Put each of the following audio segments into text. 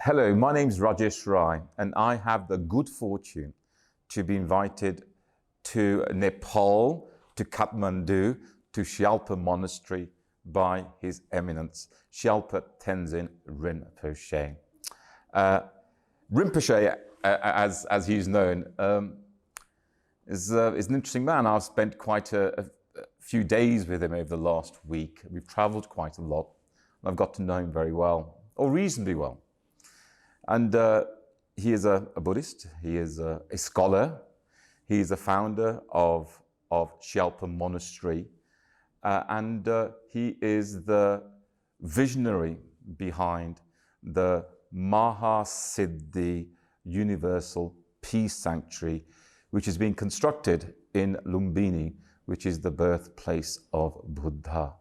Hello, my name's Rajesh Rai, and I have the good fortune to be invited to Nepal, to Kathmandu, to Shyalpa Monastery by His Eminence Shyalpa Tenzin Rinpoche. Rinpoche, as he's known, is an interesting man. I've spent quite a few days with him over the last week. We've traveled quite a lot, and I've got to know him very well, or reasonably well. And he is a Buddhist, he is a scholar, he is a founder of Shyalpa Monastery, and he is the visionary behind the Mahasiddhi Universal Peace Sanctuary, which is being constructed in Lumbini, which is the birthplace of Buddha.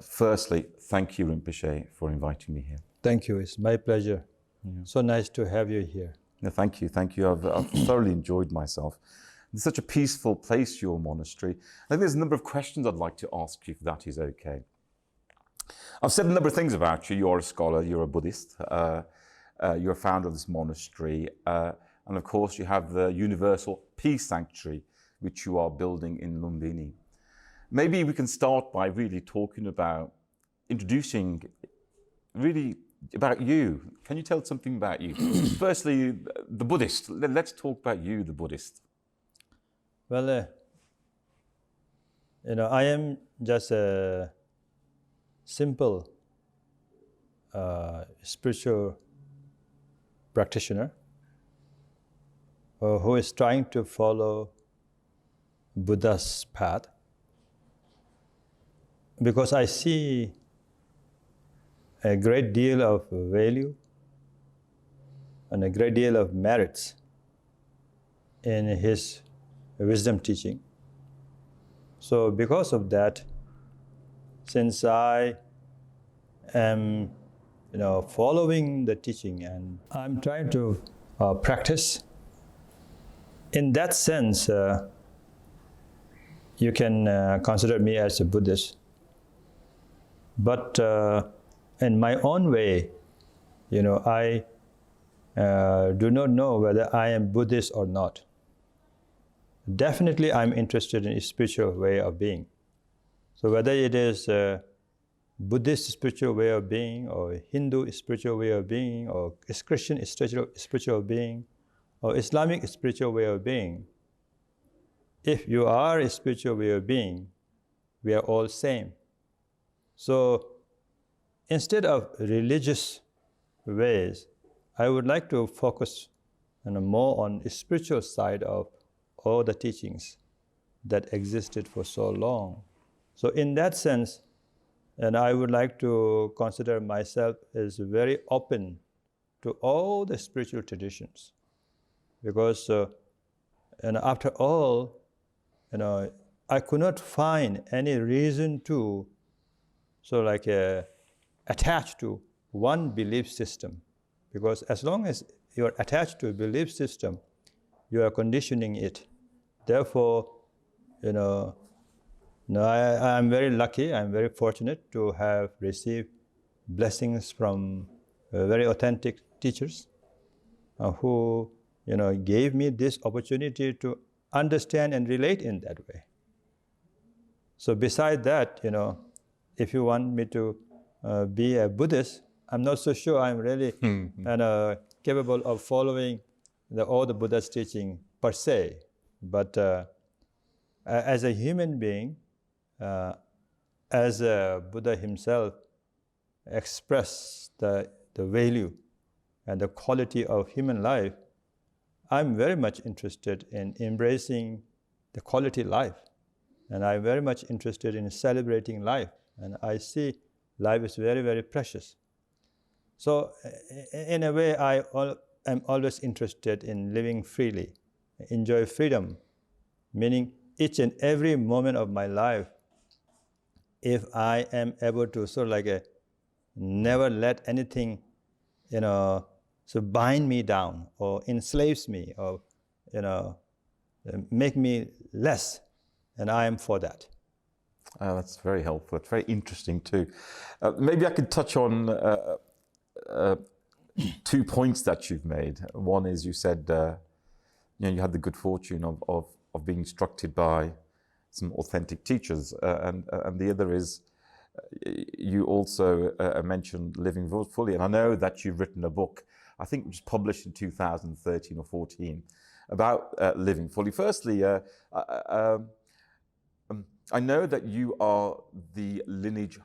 Firstly, thank you, Rinpoche, for inviting me here. Thank you, it's my pleasure. Yeah. So nice to have you here. No, thank you, thank you. I've thoroughly enjoyed myself. It's such a peaceful place, your monastery. I think there's a number of questions I'd like to ask you, if that is okay. I've said a number of things about you. You're a scholar, you're a Buddhist, you're a founder of this monastery, and of course you have the Universal Peace Sanctuary, which you are building in Lumbini. Maybe we can start by really talking about, introducing really about you. Can you tell us something about you? Firstly, the Buddhist. Let's talk about you, the Buddhist. Well, I am just a simple spiritual practitioner who is trying to follow Buddha's path, because I see a great deal of value and a great deal of merits in his wisdom teaching. So because of that, since I am following the teaching and I'm trying to practice, in that sense, you can consider me as a Buddhist. But in my own way, I do not know whether I am Buddhist or not. Definitely, I'm interested in a spiritual way of being. So whether it is a Buddhist spiritual way of being, or Hindu spiritual way of being, or Christian spiritual being, or Islamic spiritual way of being, if you are a spiritual way of being, we are all same. So instead of religious ways, I would like to focus more on the spiritual side of all the teachings that existed for so long. So in that sense, and I would like to consider myself as very open to all the spiritual traditions, because after all, I could not find any reason to attach to one belief system, because as long as you are attached to a belief system, you are conditioning it. Therefore, I am very lucky, I'm very fortunate to have received blessings from very authentic teachers who gave me this opportunity to understand and relate in that way. So beside that, if you want me to be a I'm not so sure I'm really capable of following all the Buddha's teaching per se. But as a human being, as Buddha himself expressed the value and the quality of human life, I'm very much interested in embracing the quality life. And I'm very much interested in celebrating life. And I see life is very, very precious. So in a way, I am always interested in living freely, enjoy freedom, meaning each and every moment of my life, if I am able to never let anything, bind me down or enslaves me or, make me less, and I am for that. That's very helpful. It's very interesting too. Maybe I could touch on two points that you've made. One is you said you had the good fortune of being instructed by some authentic teachers, and the other is you also mentioned living fully. And I know that you've written a book, I think it was published in 2013 or 14, about living fully. Firstly, I know that you are the lineage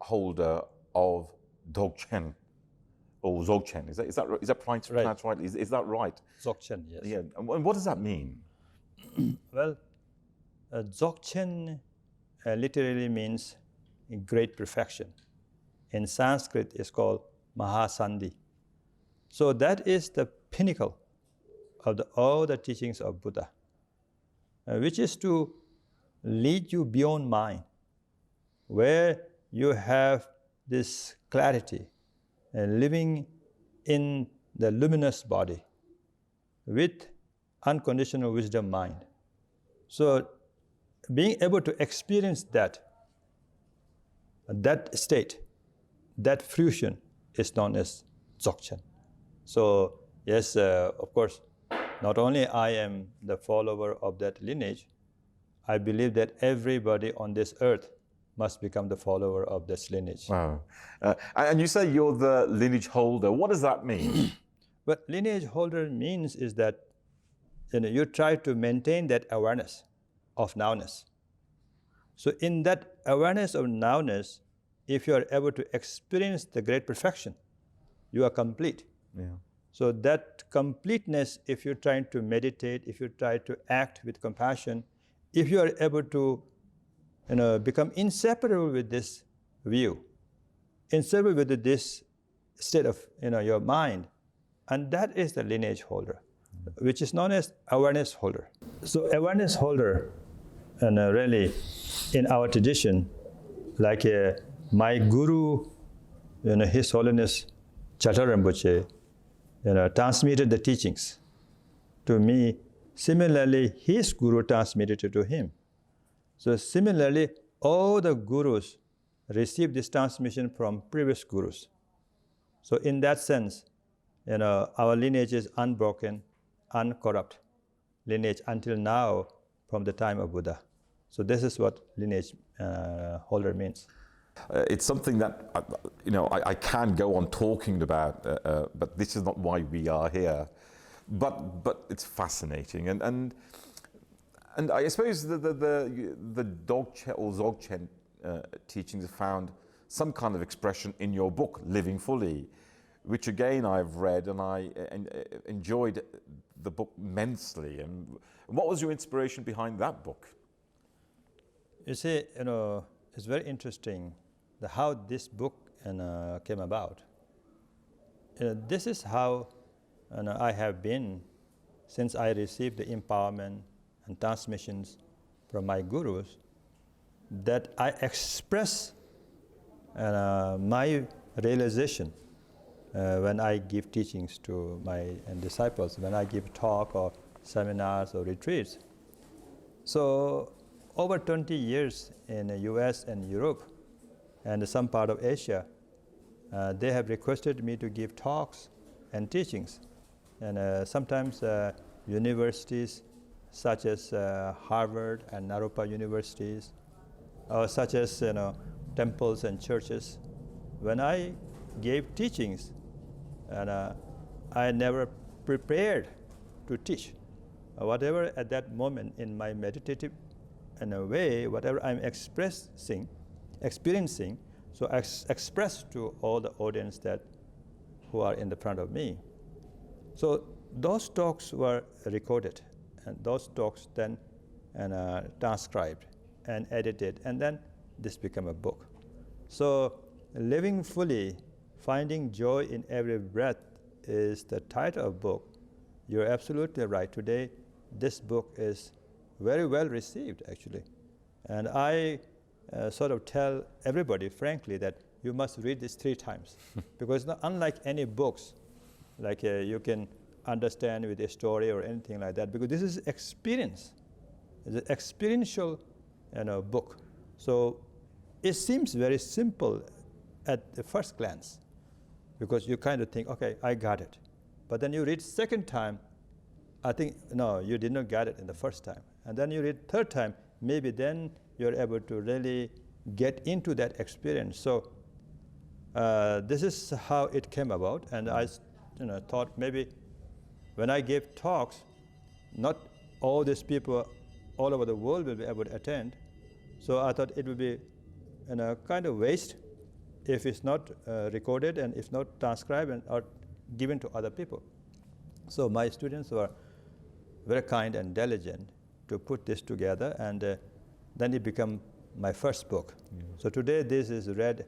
holder of Dzogchen, or Dzogchen. Is that pronounced right? Is that right? Dzogchen, yes. Yeah. And what does that mean? Well, Dzogchen literally means great perfection. In Sanskrit, it's called Mahasandhi. So that is the pinnacle of all the teachings of Buddha, which is to lead you beyond mind, where you have this clarity and living in the luminous body with unconditional wisdom mind. So being able to experience that state, that fusion is known as Dzogchen. So yes, of course, not only I am the follower of that lineage, I believe that everybody on this earth must become the follower of this lineage. Wow. And you say you're the lineage holder. What does that mean? What lineage holder means is that you try to maintain that awareness of nowness. So in that awareness of nowness, if you are able to experience the great perfection, you are complete. Yeah. So that completeness, if you're trying to meditate, if you try to act with compassion, if you are able to become inseparable with this view, inseparable with this state of your mind, and that is the lineage holder, which is known as awareness holder. So awareness holder, and really in our tradition, like my guru, His Holiness Chatra Rinpoche, transmitted the teachings to me. Similarly, his guru transmitted it to him. So similarly, all the gurus received this transmission from previous gurus. So in that sense, our lineage is unbroken, uncorrupt lineage until now from the time of Buddha. So this is what lineage holder means. It's something that I can go on talking about, but this is not why we are here. But it's fascinating, and I suppose the Dzogchen or Dzogchen teachings have found some kind of expression in your book, Living Fully, which again I've read, and I enjoyed the book immensely. And what was your inspiration behind that book? You see, it's very interesting how this book came about. This is how I have been since I received the empowerment and transmissions from my gurus, that I express my realization when I give teachings to my disciples, when I give talk or seminars or retreats. So over 20 years in the US and Europe and some part of Asia, they have requested me to give talks and teachings. And sometimes universities such as Harvard and Naropa universities, or such as temples and churches, when I gave teachings, and I never prepared to teach. Whatever at that moment in my meditative way, whatever I'm experiencing, so I express to all the audience who are in the front of me. So those talks were recorded, and those talks then transcribed and edited, and then this became a book. So Living Fully, Finding Joy in Every Breath is the title of book. You're absolutely right. Today, this book is very well received, actually. And I sort of tell everybody, frankly, that you must read this 3 times. Because unlike any books, like you can understand with a story or anything like that, because this is experience. It's an experiential book. So it seems very simple at the first glance, because you kind of think, okay, I got it. But then you read second time, I think, no, you did not get it in the first time. And then you read third time, maybe then you're able to really get into that experience. So this is how it came about. And I thought maybe when I gave talks, not all these people all over the world will be able to attend. So I thought it would be kind of waste if it's not recorded and if not transcribed or given to other people. So my students were very kind and diligent to put this together, and then it became my first book. So today this is read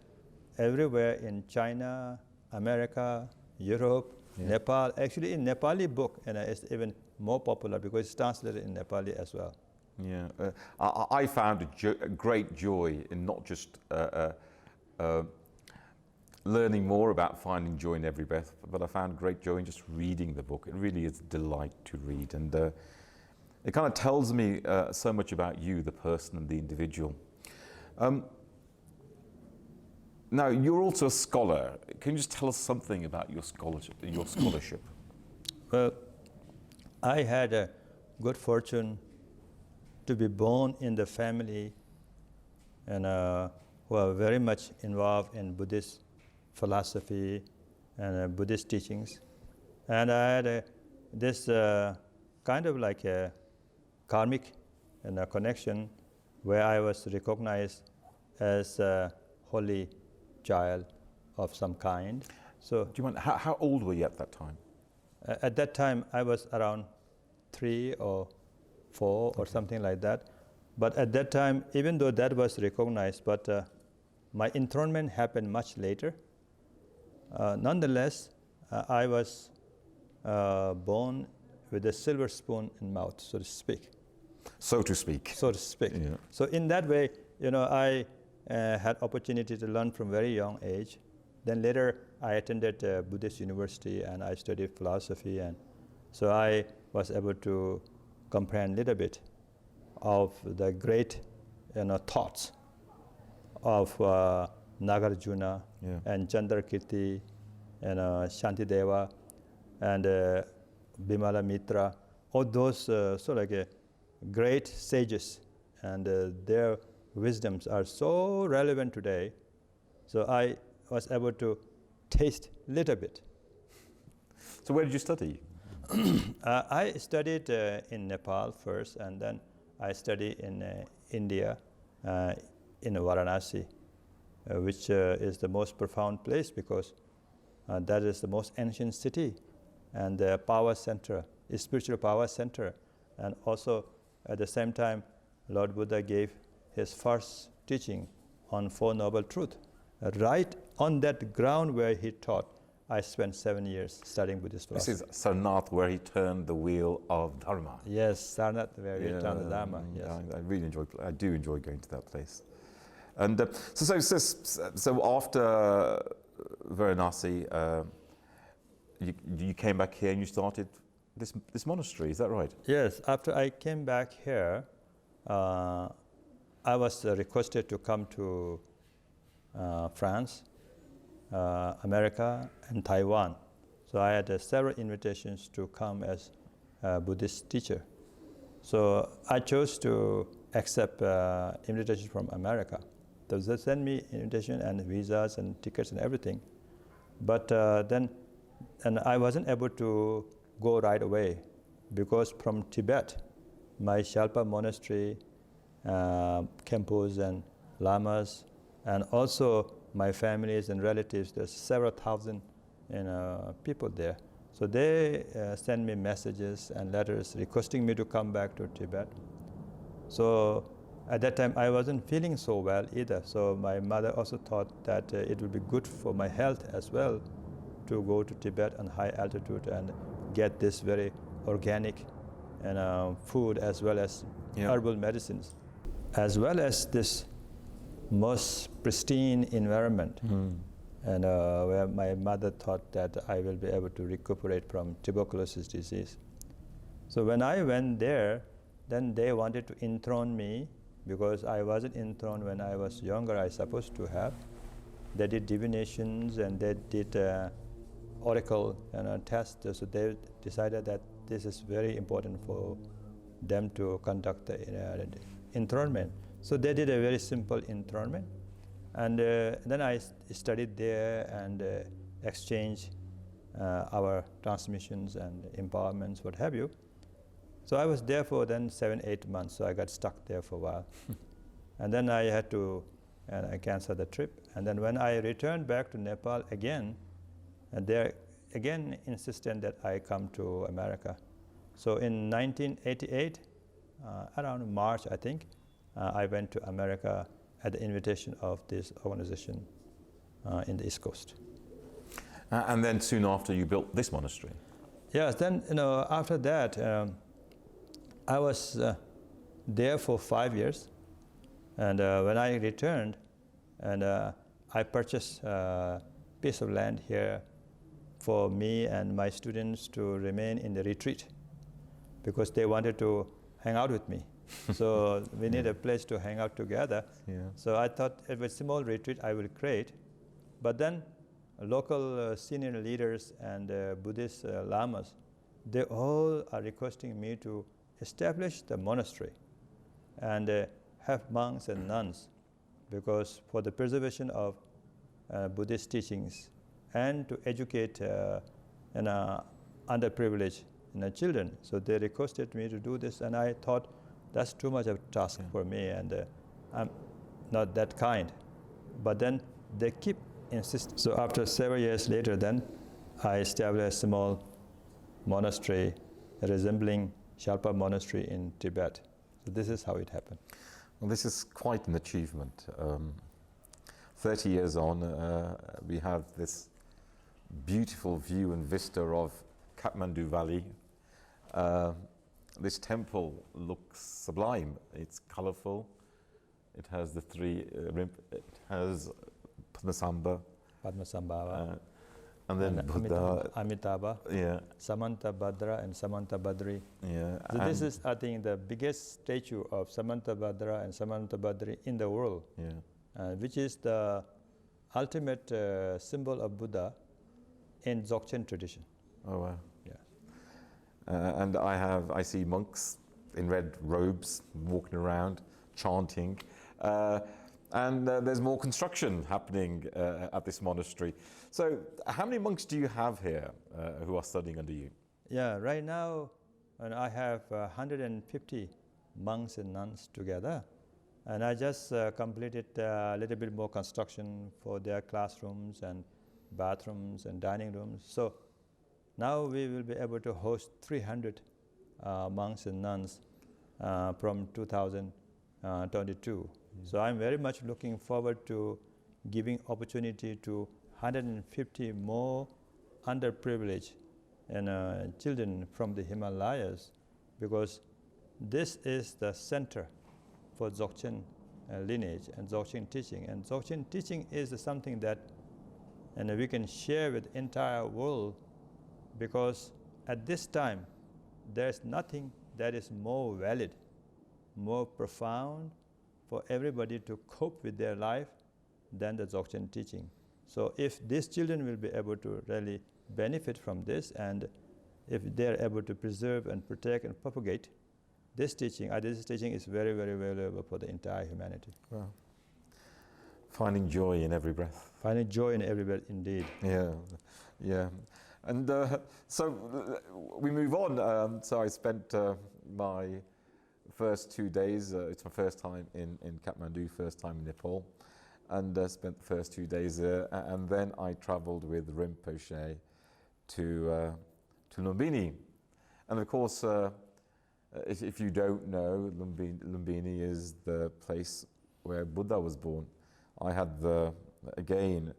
everywhere in China, America, Europe, Nepal. Actually in Nepali book, and it's even more popular because it's translated in Nepali as well. Yeah, I found a great joy in not just learning more about finding joy in every breath, but I found great joy in just reading the book. It really is a delight to read, and it kind of tells me so much about you, the person and the individual. Now, you're also a scholar. Can you just tell us something about your scholarship? Well, I had a good fortune to be born in the family and who are very much involved in Buddhist philosophy and Buddhist teachings. And I had this kind of like a karmic connection where I was recognized as a holy child of some kind. So, do you mind, how old were you at that time? At that time, I was around 3 or 4 or something like that. But at that time, even though that was recognized, but my enthronement happened much later. Nonetheless, I was born with a silver spoon in mouth, so to speak. So to speak. So to speak. Yeah. So in that way, I had opportunity to learn from very young age. Then later, I attended Buddhist university and I studied philosophy, and so I was able to comprehend a little bit of the great thoughts of Nagarjuna and Chandrakirti and Shantideva and Bimala Mitra, all those sort of like great sages, and their wisdoms are so relevant today. So I was able to taste a little bit. So where did you study? I studied in Nepal first, and then I studied in India, in Varanasi, which is the most profound place because that is the most ancient city and the power center, a spiritual power center. And also at the same time, Lord Buddha gave his first teaching on Four Noble Truths. Right on that ground where he taught, I spent 7 years studying Buddhist philosophy. This is Sarnath, where he turned the wheel of Dharma. Yes, Sarnath, where he turned the Dharma. Yes. I do enjoy going to that place. And so after Varanasi, you came back here and you started this monastery. Is that right? Yes. After I came back here, I was requested to come to France, America, and Taiwan. So I had several invitations to come as a Buddhist teacher. So I chose to accept invitations from America. So they sent me invitation and visas and tickets and everything. But then I wasn't able to go right away because from Tibet, my Shyalpa monastery, Khenpos and lamas, and also my families and relatives, there's several thousand people there. So they send me messages and letters requesting me to come back to Tibet. So at that time, I wasn't feeling so well either. So my mother also thought that it would be good for my health as well to go to Tibet on high altitude and get this very organic food as well as herbal medicines, as well as this most pristine environment, and where my mother thought that I will be able to recuperate from tuberculosis disease. So when I went there, then they wanted to enthrone me because I wasn't enthroned when I was younger, I supposed to have. They did divinations and they did oracle test. So they decided that this is very important for them to conduct the enthronement. So they did a very simple enthronement. And then I studied there and exchanged our transmissions and empowerments, what have you. So I was there for then 7-8 months, so I got stuck there for a while. And then I had to cancel the trip. And then when I returned back to Nepal again, and they again insisted that I come to America. So in 1988, around March, I think, I went to America at the invitation of this organization in the East Coast. And then soon after, you built this monastery. Yes, then after that, I was there for 5 years. And when I returned, and I purchased a piece of land here for me and my students to remain in the retreat, because they wanted to hang out with me. So we need a place to hang out together. Yeah. So I thought if a small retreat I will create, but then local senior leaders and Buddhist lamas, they all are requesting me to establish the monastery and have monks and nuns, because for the preservation of Buddhist teachings and to educate underprivileged children. So they requested me to do this, and I thought that's too much of a task for me, and I'm not that kind. But then they keep insisting. So after several years later, then I established a small monastery resembling Shyalpa monastery in Tibet. So this is how it happened. Well, this is quite an achievement. 30 years on, we have this beautiful view and vista of Kathmandu Valley. This temple looks sublime. It's colorful. It has the three, it has Padmasambhava. And then Buddha. Amitabha, Yeah. Samantabhadra and Samantabhadri. Yeah. So this is, I think, the biggest statue of Samantabhadra and Samantabhadri in the world, which is the ultimate symbol of Buddha in Dzogchen tradition. Oh, wow. Yeah. And I see monks in red robes walking around, chanting. And there's more construction happening at this monastery. So how many monks do you have here who are studying under you? Yeah, right now I have 150 monks and nuns together. And I just completed a little bit more construction for their classrooms and bathrooms and dining rooms. So now we will be able to host 300 monks and nuns from 2022. So I'm very much looking forward to giving opportunity to 150 more underprivileged children from the Himalayas, because this is the center for Dzogchen lineage and Dzogchen teaching. And Dzogchen teaching is something that we can share with the entire world, because at this time there's nothing that is more valid, more profound for everybody to cope with their life than the Dzogchen teaching. So if these children will be able to really benefit from this, and if they're able to preserve and protect and propagate this teaching is very, very valuable for the entire humanity. Wow. Finding joy in every breath. Finding joy in every breath, indeed. Yeah, yeah. And so we move on. So I spent my first 2 days, it's my first time in Kathmandu, first time in Nepal, and spent the first 2 days there. And then I traveled with Rinpoche to Lumbini. And of course, if you don't know, Lumbini is the place where Buddha was born. I had again,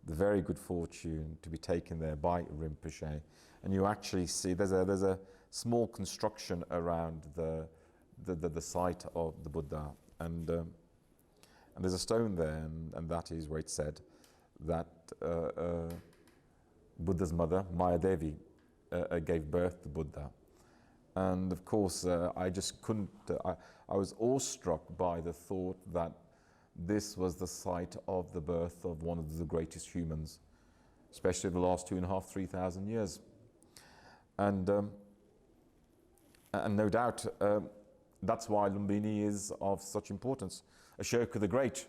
the very good fortune to be taken there by Rinpoche. And you actually see there's a small construction around the site of the Buddha, and there's a stone there, and that is where it said that Buddha's mother, Maya Devi, gave birth to Buddha. And of course, I just couldn't, I was awestruck by the thought that this was the site of the birth of one of the greatest humans especially the last 2,500, 3,000 years. And no doubt that's why Lumbini is of such importance. Ashoka the Great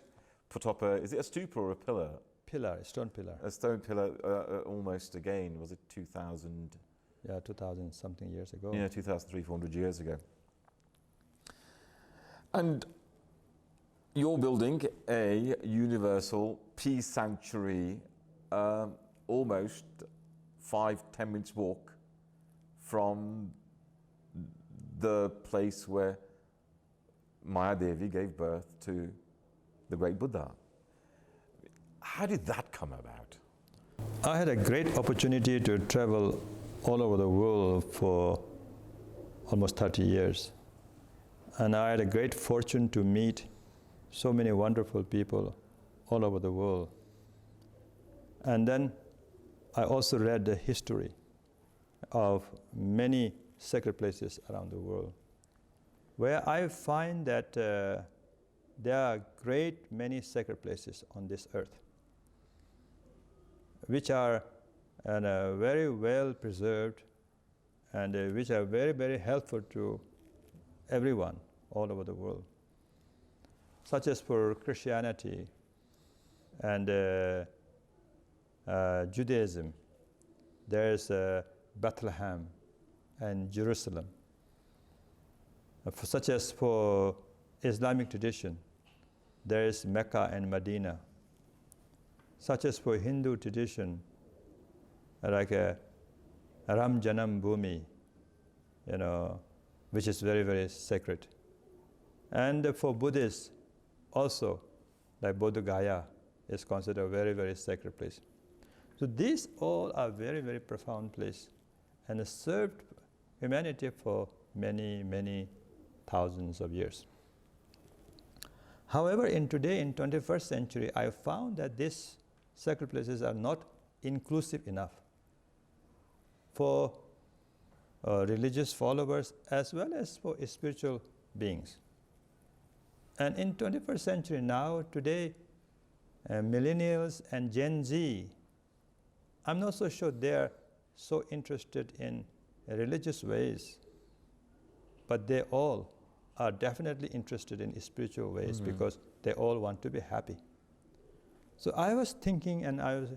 put up is it a stupa or a pillar? Pillar, stone pillar. A stone pillar almost again, was it 2,000? Yeah, 2,000 something years ago. Yeah, 2,300-400 years ago. And you're building a universal peace sanctuary almost 5-10 minutes walk from the place where Maya Devi gave birth to the great Buddha. How did that come about? I had a great opportunity to travel all over the world for almost 30 years. And I had a great fortune to meet so many wonderful people all over the world. And then I also read the history of many sacred places around the world, where I find that there are great many sacred places on this earth, which are very well preserved and which are very, very helpful to everyone all over the world, such as for Christianity and Judaism. There's Bethlehem and Jerusalem. Such as for Islamic tradition, there is Mecca and Medina. Such as for Hindu tradition, like Ram Janam Bhumi, which is very, very sacred. And for Buddhists also, like Bodh Gaya is considered a very, very sacred place. So these all are very, very profound places and served humanity for many, many thousands of years. However, today, in 21st century, I found that these sacred places are not inclusive enough for religious followers as well as for spiritual beings. And in 21st century now, today, millennials and Gen Z, I'm not so sure they're so interested in religious ways, but they all are definitely interested in spiritual ways because they all want to be happy. So I was thinking and I was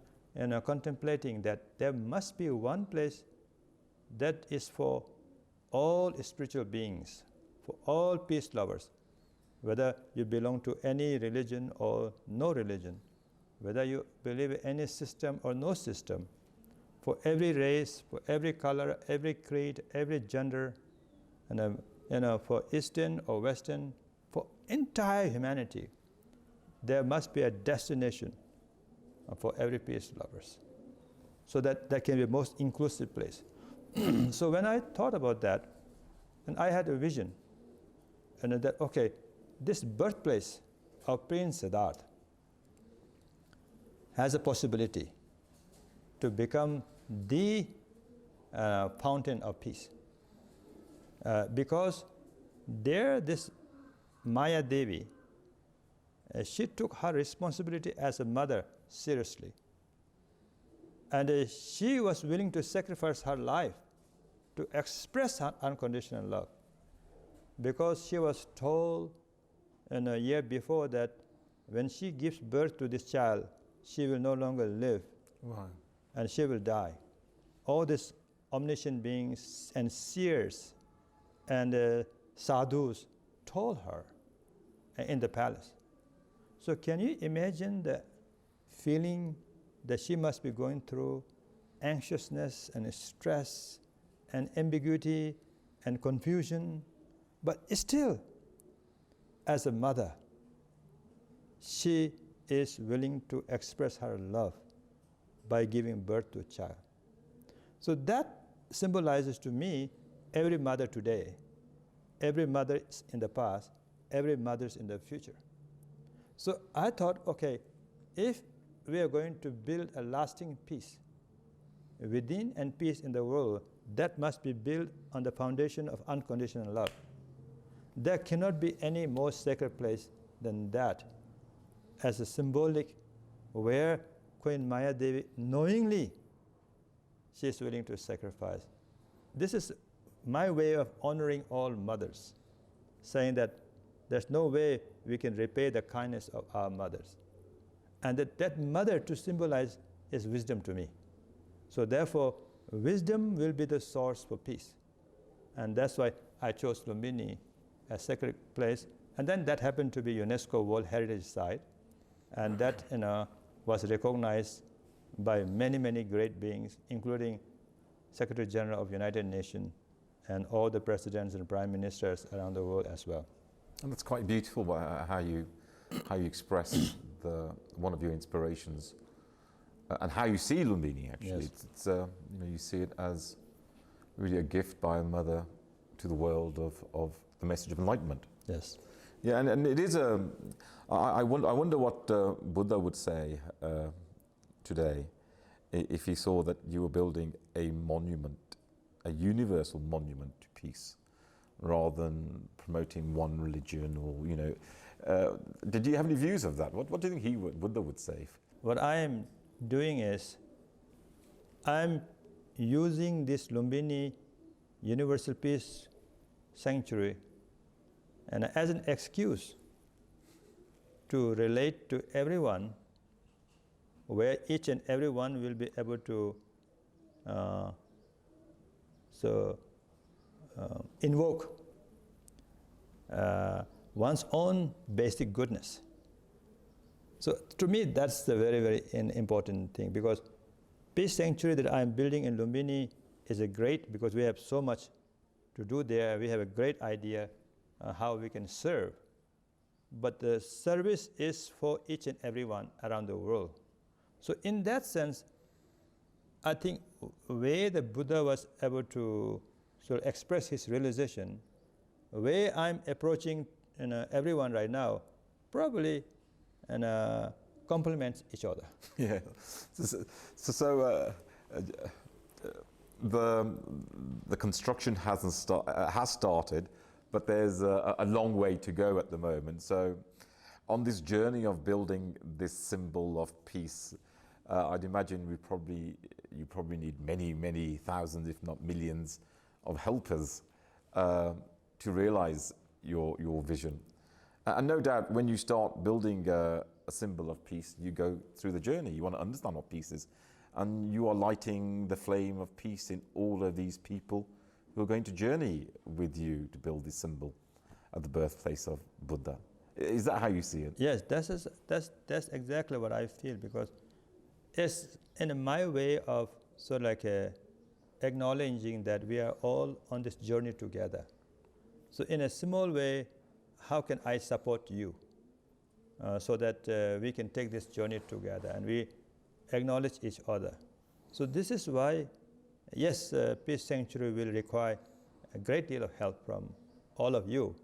contemplating that there must be one place that is for all spiritual beings, for all peace lovers, whether you belong to any religion or no religion, whether you believe in any system or no system, for every race, for every color, every creed, every gender, and for Eastern or Western, for entire humanity, there must be a destination for every peace lovers, so that can be a most inclusive place. So when I thought about that, and I had a vision, and that okay, this birthplace of Prince Siddhartha has a possibility to become the fountain of peace. Because there, this Maya Devi, she took her responsibility as a mother seriously. And she was willing to sacrifice her life to express her unconditional love. Because she was told in a year before that when she gives birth to this child, she will no longer live. Wow. And she will die. All these omniscient beings and seers and sadhus told her in the palace. So can you imagine the feeling that she must be going through, anxiousness and stress and ambiguity and confusion, but still, as a mother, she is willing to express her love by giving birth to a child. So that symbolizes to me every mother today, every mother in the past, every mother in the future. So I thought, okay, if we are going to build a lasting peace within and peace in the world, that must be built on the foundation of unconditional love. There cannot be any more sacred place than that as a symbolic where Queen Maya Devi, knowingly, she is willing to sacrifice. This is my way of honoring all mothers, saying that there's no way we can repay the kindness of our mothers. And that mother to symbolize is wisdom to me. So therefore, wisdom will be the source for peace. And that's why I chose Lumbini as sacred place. And then that happened to be UNESCO World Heritage Site. And that was recognized by many, many great beings, including Secretary General of United Nations and all the presidents and prime ministers around the world as well. And that's quite beautiful how you express one of your inspirations and how you see Lumbini actually. Yes. It's you see it as really a gift by a mother to the world of the message of enlightenment. Yes. Yeah, and it is I wonder what Buddha would say today if he saw that you were building a monument, a universal monument to peace, rather than promoting one religion or, did you have any views of that? What do you think Buddha would say? What I am doing is, I'm using this Lumbini Universal Peace Sanctuary and as an excuse to relate to everyone, where each and everyone will be able to invoke one's own basic goodness. So to me, that's the very, very important thing, because Peace Sanctuary that I'm building in Lumbini is a great, because we have so much to do there. We have a great idea how we can serve. But the service is for each and everyone around the world. So in that sense, I think the way the Buddha was able to sort of express his realization, the way I'm approaching everyone right now, probably complements each other. Yeah. The construction has started, but there's a long way to go at the moment. So on this journey of building this symbol of peace, I'd imagine you probably need many thousands, if not millions, of helpers to realize your vision. And no doubt, when you start building a symbol of peace, you go through the journey. You want to understand what peace is, and you are lighting the flame of peace in all of these people who are going to journey with you to build this symbol at the birthplace of Buddha. Is that how you see it? Yes, that's exactly what I feel, because it's in my way of sort of like acknowledging that we are all on this journey together. So in a small way, how can I support you so that we can take this journey together and we acknowledge each other. So this is why, yes, Peace Sanctuary will require a great deal of help from all of you,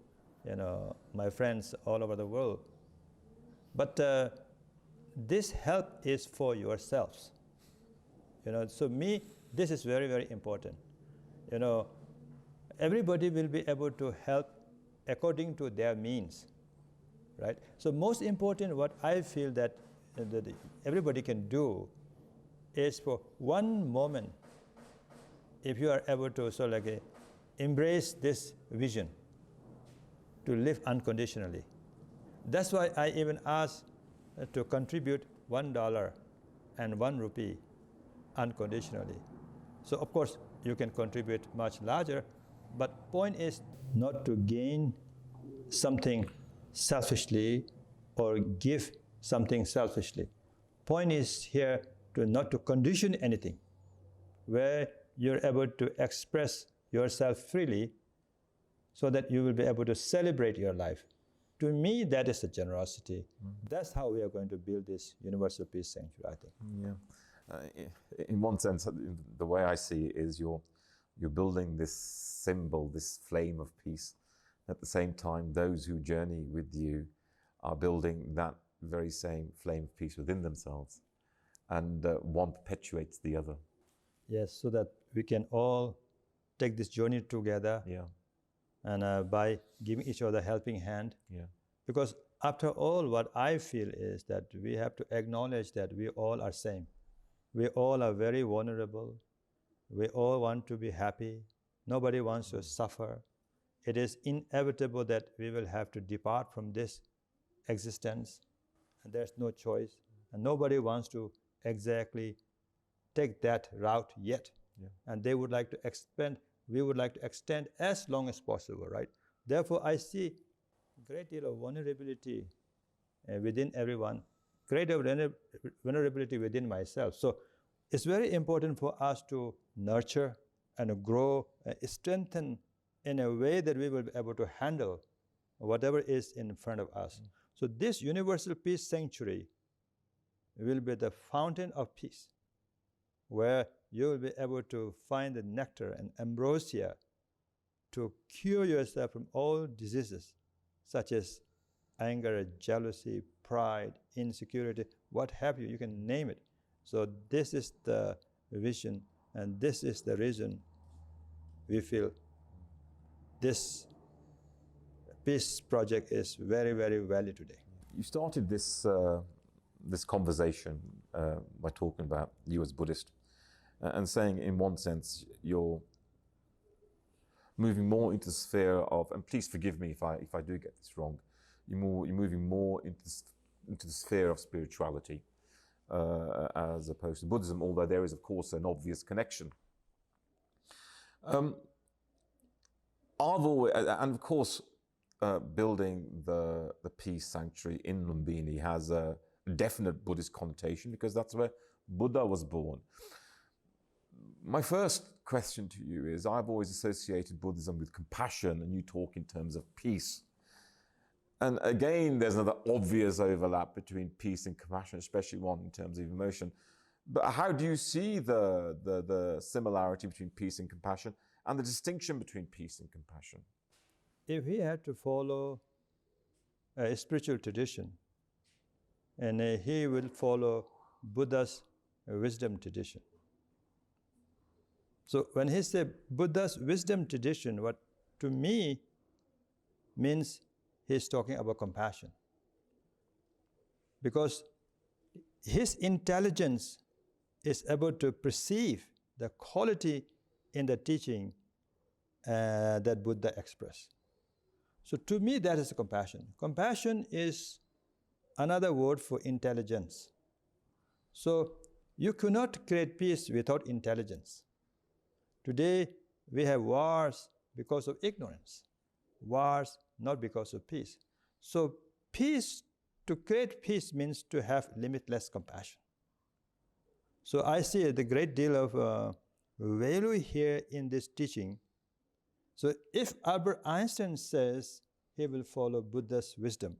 my friends all over the world. But this help is for yourselves. So me, this is very, very important. Everybody will be able to help according to their means, right? So most important, what I feel that everybody can do is, for one moment, if you are able to sort of like embrace this vision to live unconditionally. That's why I even asked to contribute $1 and 1 rupee unconditionally. So of course you can contribute much larger, but point is not to gain something selfishly or give something selfishly. Point is here to not to condition anything, where you're able to express yourself freely so that you will be able to celebrate your life. To me, that is a generosity. Mm-hmm. That's how we are going to build this Universal Peace Sanctuary, I think. Yeah. In one sense, the way I see it is you're building this symbol, this flame of peace. At the same time, those who journey with you are building that very same flame of peace within themselves. And one perpetuates the other. Yes, so that we can all take this journey together. Yeah. And by giving each other a helping hand. Yeah. Because after all, what I feel is that we have to acknowledge that we all are same. We all are very vulnerable. We all want to be happy. Nobody wants to suffer. It is inevitable that we will have to depart from this existence, and there's no choice. And nobody wants to exactly take that route yet. Yeah. And they would like to expand, we would like to extend as long as possible, right? Therefore, I see a great deal of vulnerability within everyone, great deal of vulnerability within myself. So it's very important for us to nurture and grow, strengthen in a way that we will be able to handle whatever is in front of us. So this Universal Peace Sanctuary will be the fountain of peace, where you will be able to find the nectar and ambrosia to cure yourself from all diseases, such as anger, jealousy, pride, insecurity, what have you, you can name it. So this is the vision, and this is the reason we feel this peace project is very, very valid today. You started this this conversation by talking about you as Buddhist and saying, in one sense, you're moving more into the sphere of, and please forgive me if I do get this wrong, you're moving more into the sphere of spirituality as opposed to Buddhism, although there is, of course, an obvious connection. I've always, and of course, building the peace sanctuary in Lumbini has a definite Buddhist connotation because that's where Buddha was born. My first question to you is, I've always associated Buddhism with compassion, and you talk in terms of peace. And again, there's another obvious overlap between peace and compassion, especially one in terms of emotion. But how do you see the similarity between peace and compassion, and the distinction between peace and compassion? If we had to follow a spiritual tradition, and he will follow Buddha's wisdom tradition. So when he said Buddha's wisdom tradition, what to me means he's talking about compassion. Because his intelligence is able to perceive the quality in the teaching that Buddha expressed. So to me, that is compassion. Compassion is another word for intelligence. So you cannot create peace without intelligence. Today, we have wars because of ignorance. Wars not because of peace. So peace, to create peace means to have limitless compassion. So I see the great deal of value here in this teaching. So if Albert Einstein says he will follow Buddha's wisdom,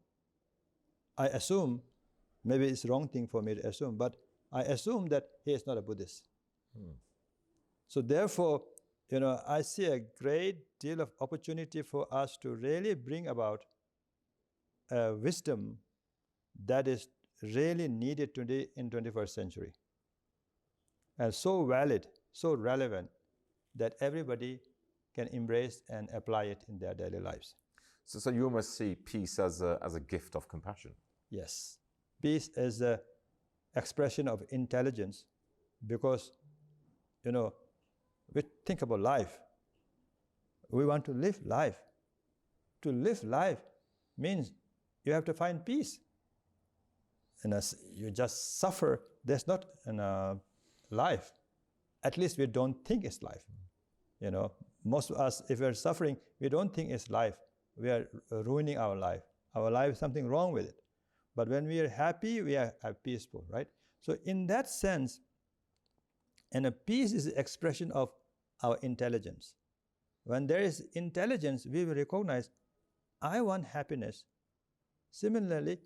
I assume, maybe it's the wrong thing for me to assume, but I assume that he is not a Buddhist. So therefore, I see a great deal of opportunity for us to really bring about a wisdom that is really needed today in 21st century. And so valid, so relevant, that everybody can embrace and apply it in their daily lives. So you almost see peace as a gift of compassion. Yes. Peace is an expression of intelligence because, we think about life. We want to live life. To live life means you have to find peace. And as you just suffer, there's not life. At least we don't think it's life. Most of us, if we're suffering, we don't think it's life. We are ruining our life. Our life is something wrong with it. But when we are happy, we are peaceful, right? So in that sense, and a peace is the expression of our intelligence. When there is intelligence, we will recognize, I want happiness. Similarly,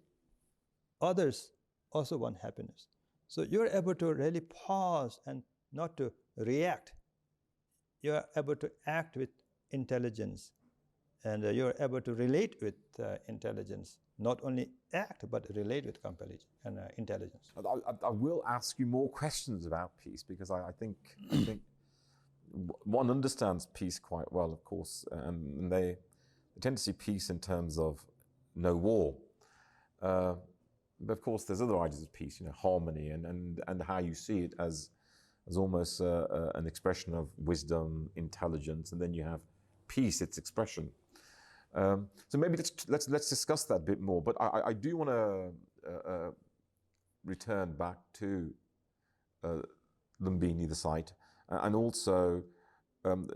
others also want happiness. So you're able to really pause and not to react. You're able to act with intelligence, and you're able to relate with intelligence. Not only act, but relate with intelligence. I will ask you more questions about peace, because I think one understands peace quite well, of course, and they tend to see peace in terms of no war. But of course, there's other ideas of peace, harmony, and how you see it as almost an expression of wisdom, intelligence, and then you have peace, its expression. So maybe let's discuss that a bit more. But I do want to return back to Lumbini, the site, and also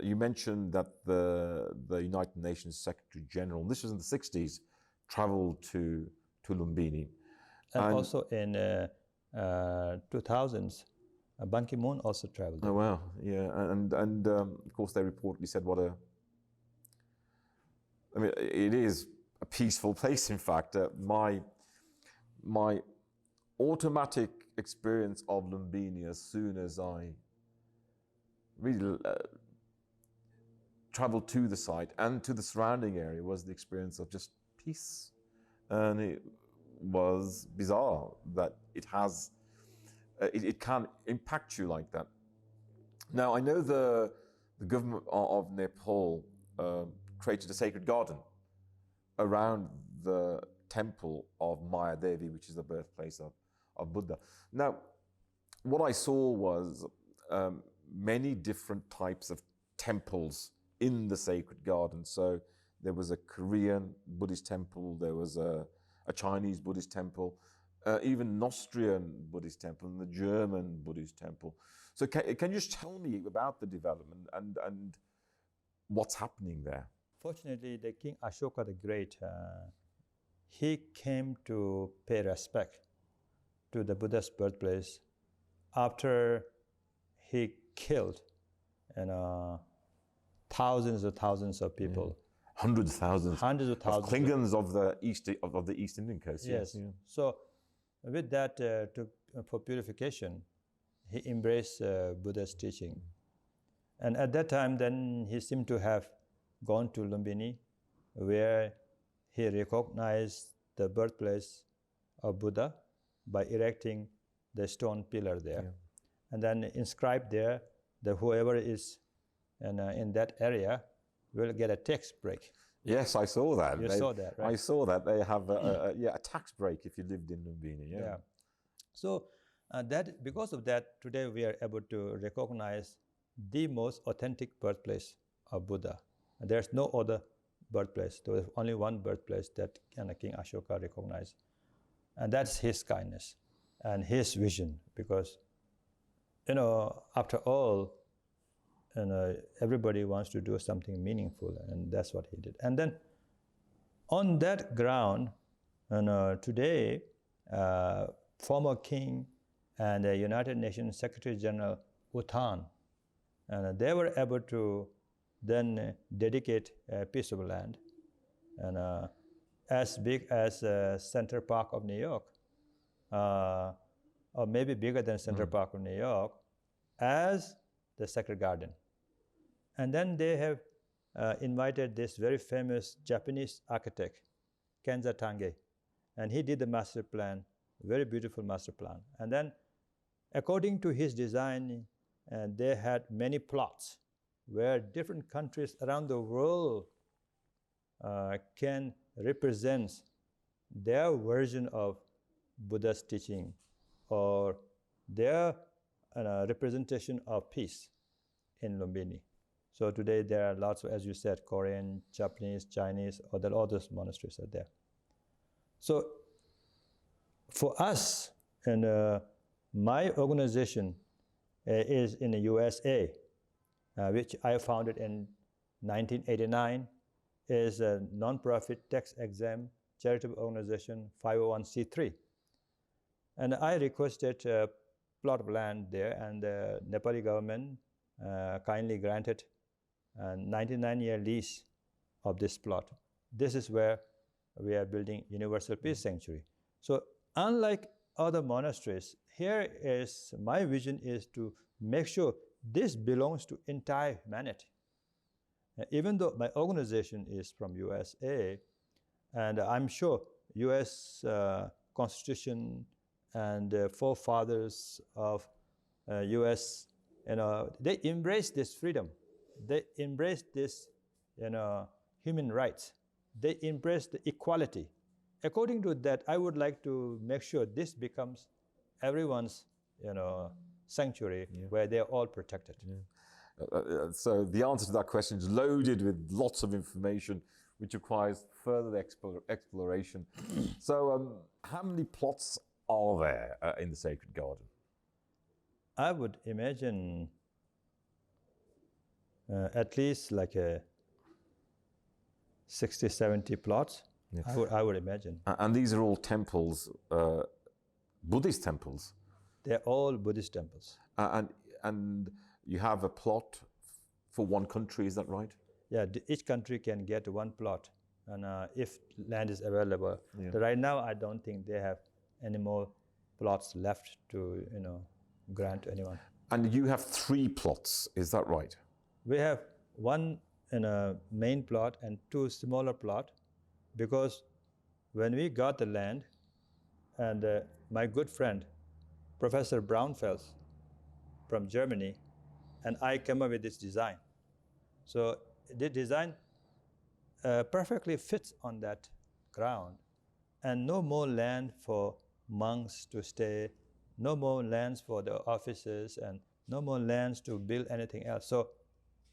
you mentioned that the United Nations Secretary General, and this was in the 60s, traveled to Lumbini. And also in 2000s, Ban Ki-moon also traveled. Oh wow, yeah, and of course they reportedly said it is a peaceful place. In fact, my automatic experience of Lumbini as soon as I really traveled to the site and to the surrounding area was the experience of just peace, and it was bizarre that it has. It can impact you like that. Now, I know the government of Nepal created a sacred garden around the temple of Maya Devi, which is the birthplace of Buddha. Now, what I saw was many different types of temples in the sacred garden. So there was a Korean Buddhist temple, there was a Chinese Buddhist temple, even an Austrian Buddhist temple, and the German Buddhist temple. So can you just tell me about the development and what's happening there? Fortunately, the King Ashoka the Great, he came to pay respect to the Buddha's birthplace after he killed thousands of people. Hundreds of thousands. Hundreds of thousands. Of Klingons of the East Indian coast. Yes. Yeah. So with that, for purification, he embraced Buddha's teaching. And at that time, then he seemed to have gone to Lumbini, where he recognized the birthplace of Buddha by erecting the stone pillar there. Yeah. And then inscribed there that whoever is in that area will get a tax break. Yes, I saw that. You saw that, right? I saw that. They have a tax break if you lived in Lumbini. Yeah. So because of that, today we are able to recognize the most authentic birthplace of Buddha. And there's no other birthplace. There was only one birthplace that King Ashoka recognized. And that's his kindness and his vision, because, after all, everybody wants to do something meaningful, and that's what he did. And then on that ground, today, former king and the United Nations Secretary General U Thant, and they were able to then dedicate a piece of land, and as big as Central Park of New York, or maybe bigger than Central Park of New York, as the Sacred Garden. And then they have invited this very famous Japanese architect, Kenza Tange, and he did the master plan, very beautiful master plan. And then, according to his design, they had many plots where different countries around the world can represent their version of Buddha's teaching or their representation of peace in Lumbini. So today there are lots of, as you said, Korean, Japanese, Chinese, all those monasteries are there. So for us, and my organization is in the USA, which I founded in 1989, is a non-profit tax-exempt charitable organization, 501c3. And I requested a plot of land there, and the Nepali government kindly granted a 99-year lease of this plot. This is where we are building Universal Peace Sanctuary. So unlike other monasteries, here is my vision is to make sure this belongs to entire humanity. Even though my organization is from USA, and I'm sure US Constitution and forefathers of US, they embrace this freedom. They embrace this, human rights. They embrace the equality. according to that, I would like to make sure this becomes everyone's, sanctuary where they're all protected. So the answer to that question is loaded with lots of information, which requires further exploration. So how many plots are there in the sacred garden? I would imagine at least like 60, 70 plots. Yeah. I would imagine. And these are all temples, Buddhist temples? They're all Buddhist temples. And you have a plot for one country, is that right? Yeah, each country can get one plot, and if land is available. Yeah. But right now, I don't think they have any more plots left to grant to anyone. And you have 3 plots, is that right? We have one main plot and 2 smaller plots, because when we got the land, and my good friend, Professor Braunfels from Germany, and I came up with this design. So the design perfectly fits on that ground, and no more land for monks to stay, no more lands for the offices, and no more lands to build anything else. So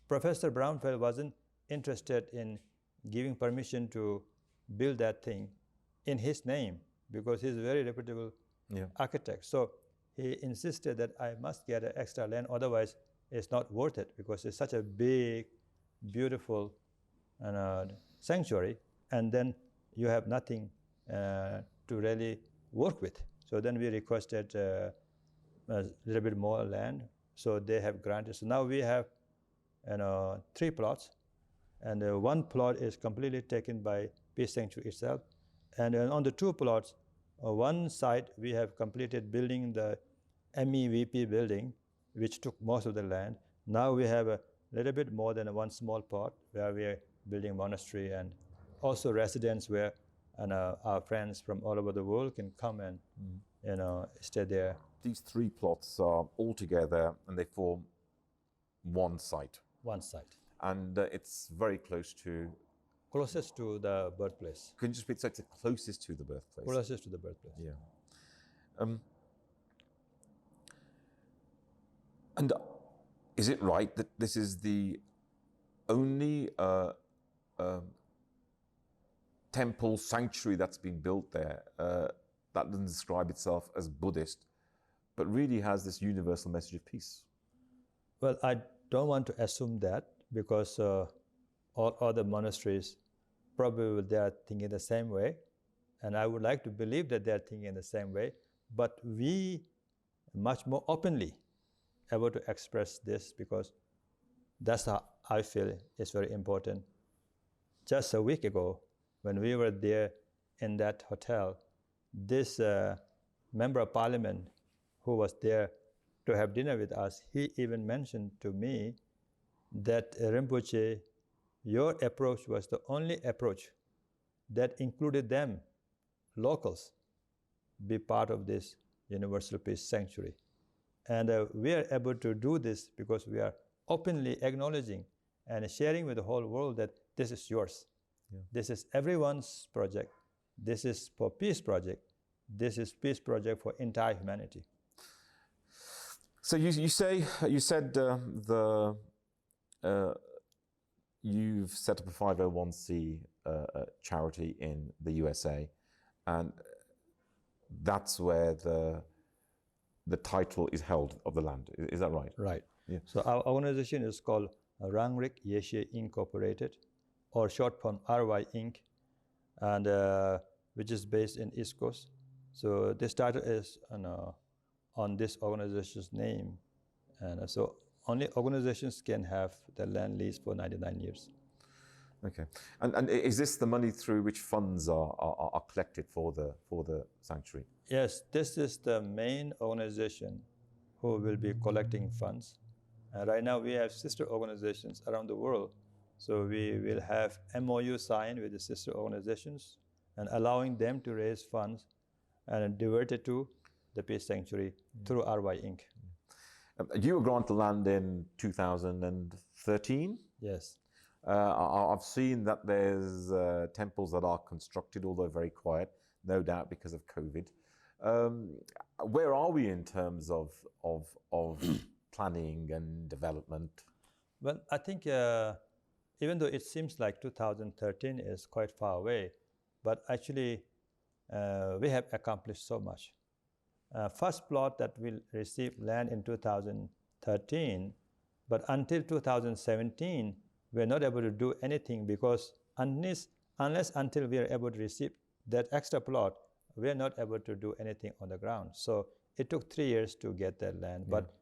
Professor Braunfeld wasn't interested in giving permission to build that thing in his name, because he's a very reputable architect. So he insisted that I must get an extra land, otherwise it's not worth it, because it's such a big, beautiful sanctuary, and then you have nothing to really work with. So then we requested a little bit more land, so they have granted. So now we have 3 plots, and 1 plot is completely taken by Peace Sanctuary itself. And on the 2 plots, one side we have completed building the MEVP building, which took most of the land. Now we have a little bit more than 1 small plot where we are building monastery, and also residence where our friends from all over the world can come and stay there. These 3 plots are all together and they form one site. One site. And it's very close to... Closest to the birthplace. Can you just repeat? So it's closest to the birthplace? Closest to the birthplace. Yeah. And is it right that this is the only temple sanctuary that's been built there that doesn't describe itself as Buddhist, but really has this universal message of peace? Well, I don't want to assume that, because all other monasteries probably they are thinking the same way, and I would like to believe that they are thinking the same way, but we much more openly able to express this, because that's how I feel is very important. Just a week ago, when we were there in that hotel, this member of parliament who was there to have dinner with us, he even mentioned to me that Rinpoche, your approach was the only approach that included them, locals, be part of this Universal Peace Sanctuary. And we are able to do this because we are openly acknowledging and sharing with the whole world that this is yours. Yeah. This is everyone's project. This is for peace project. This is peace project for entire humanity. So you said you've set up a 501c charity in the USA, and that's where the title is held of the land. Is that right? Right. Yeah. So our organization is called Rangrik Yeshe Incorporated, or short form RY Inc., and which is based in East Coast. So this title is on this organization's name, and so only organizations can have the land lease for 99 years. Okay, and is this the money through which funds are collected for the sanctuary? Yes, this is the main organization who will be collecting funds. And right now we have sister organizations around the world, so we will have MOU signed with the sister organizations and allowing them to raise funds and divert it to the Peace Sanctuary through RY Inc. You were granted land in 2013? Yes. I've seen that there's temples that are constructed, although very quiet, no doubt because of COVID. Where are we in terms of planning and development? Well, I think even though it seems like 2013 is quite far away, but actually we have accomplished so much. First plot that will receive land in 2013, but until 2017, we're not able to do anything because unless until we are able to receive that extra plot, we are not able to do anything on the ground. So it took 3 years to get that land, but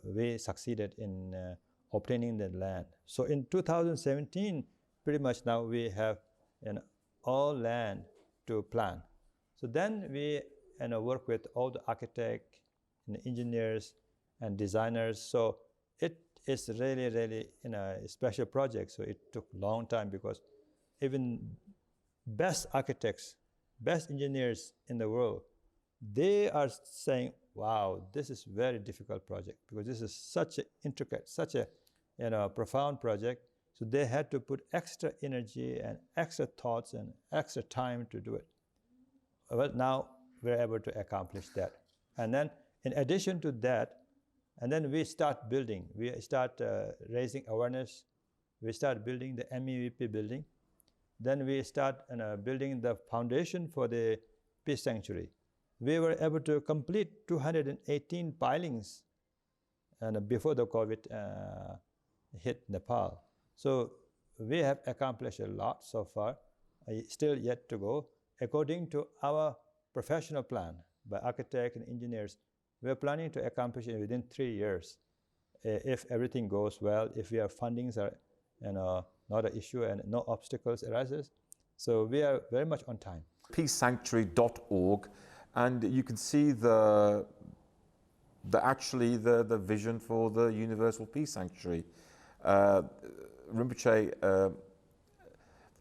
we succeeded in obtaining the land. So in 2017, pretty much now we have all land to plan. So then we work with all the architects and engineers and designers. So it is really a special project. So it took a long time because even best architects, best engineers in the world, they are saying, wow, this is very difficult project because this is such an intricate, such a profound project. So they had to put extra energy and extra thoughts and extra time to do it. Well, now we're able to accomplish that. And then in addition to that, and then we start building. We start raising awareness. We start building the MEVP building. Then we start building the foundation for the Peace Sanctuary. We were able to complete 218 pilings before the COVID hit Nepal. So we have accomplished a lot so far, still yet to go. According to our professional plan by architects and engineers, we are planning to accomplish it within 3 years. If everything goes well, if our fundings are not an issue and no obstacles arises. So we are very much on time. peacesanctuary.org, and you can see the vision for the Universal Peace Sanctuary. Rinpoche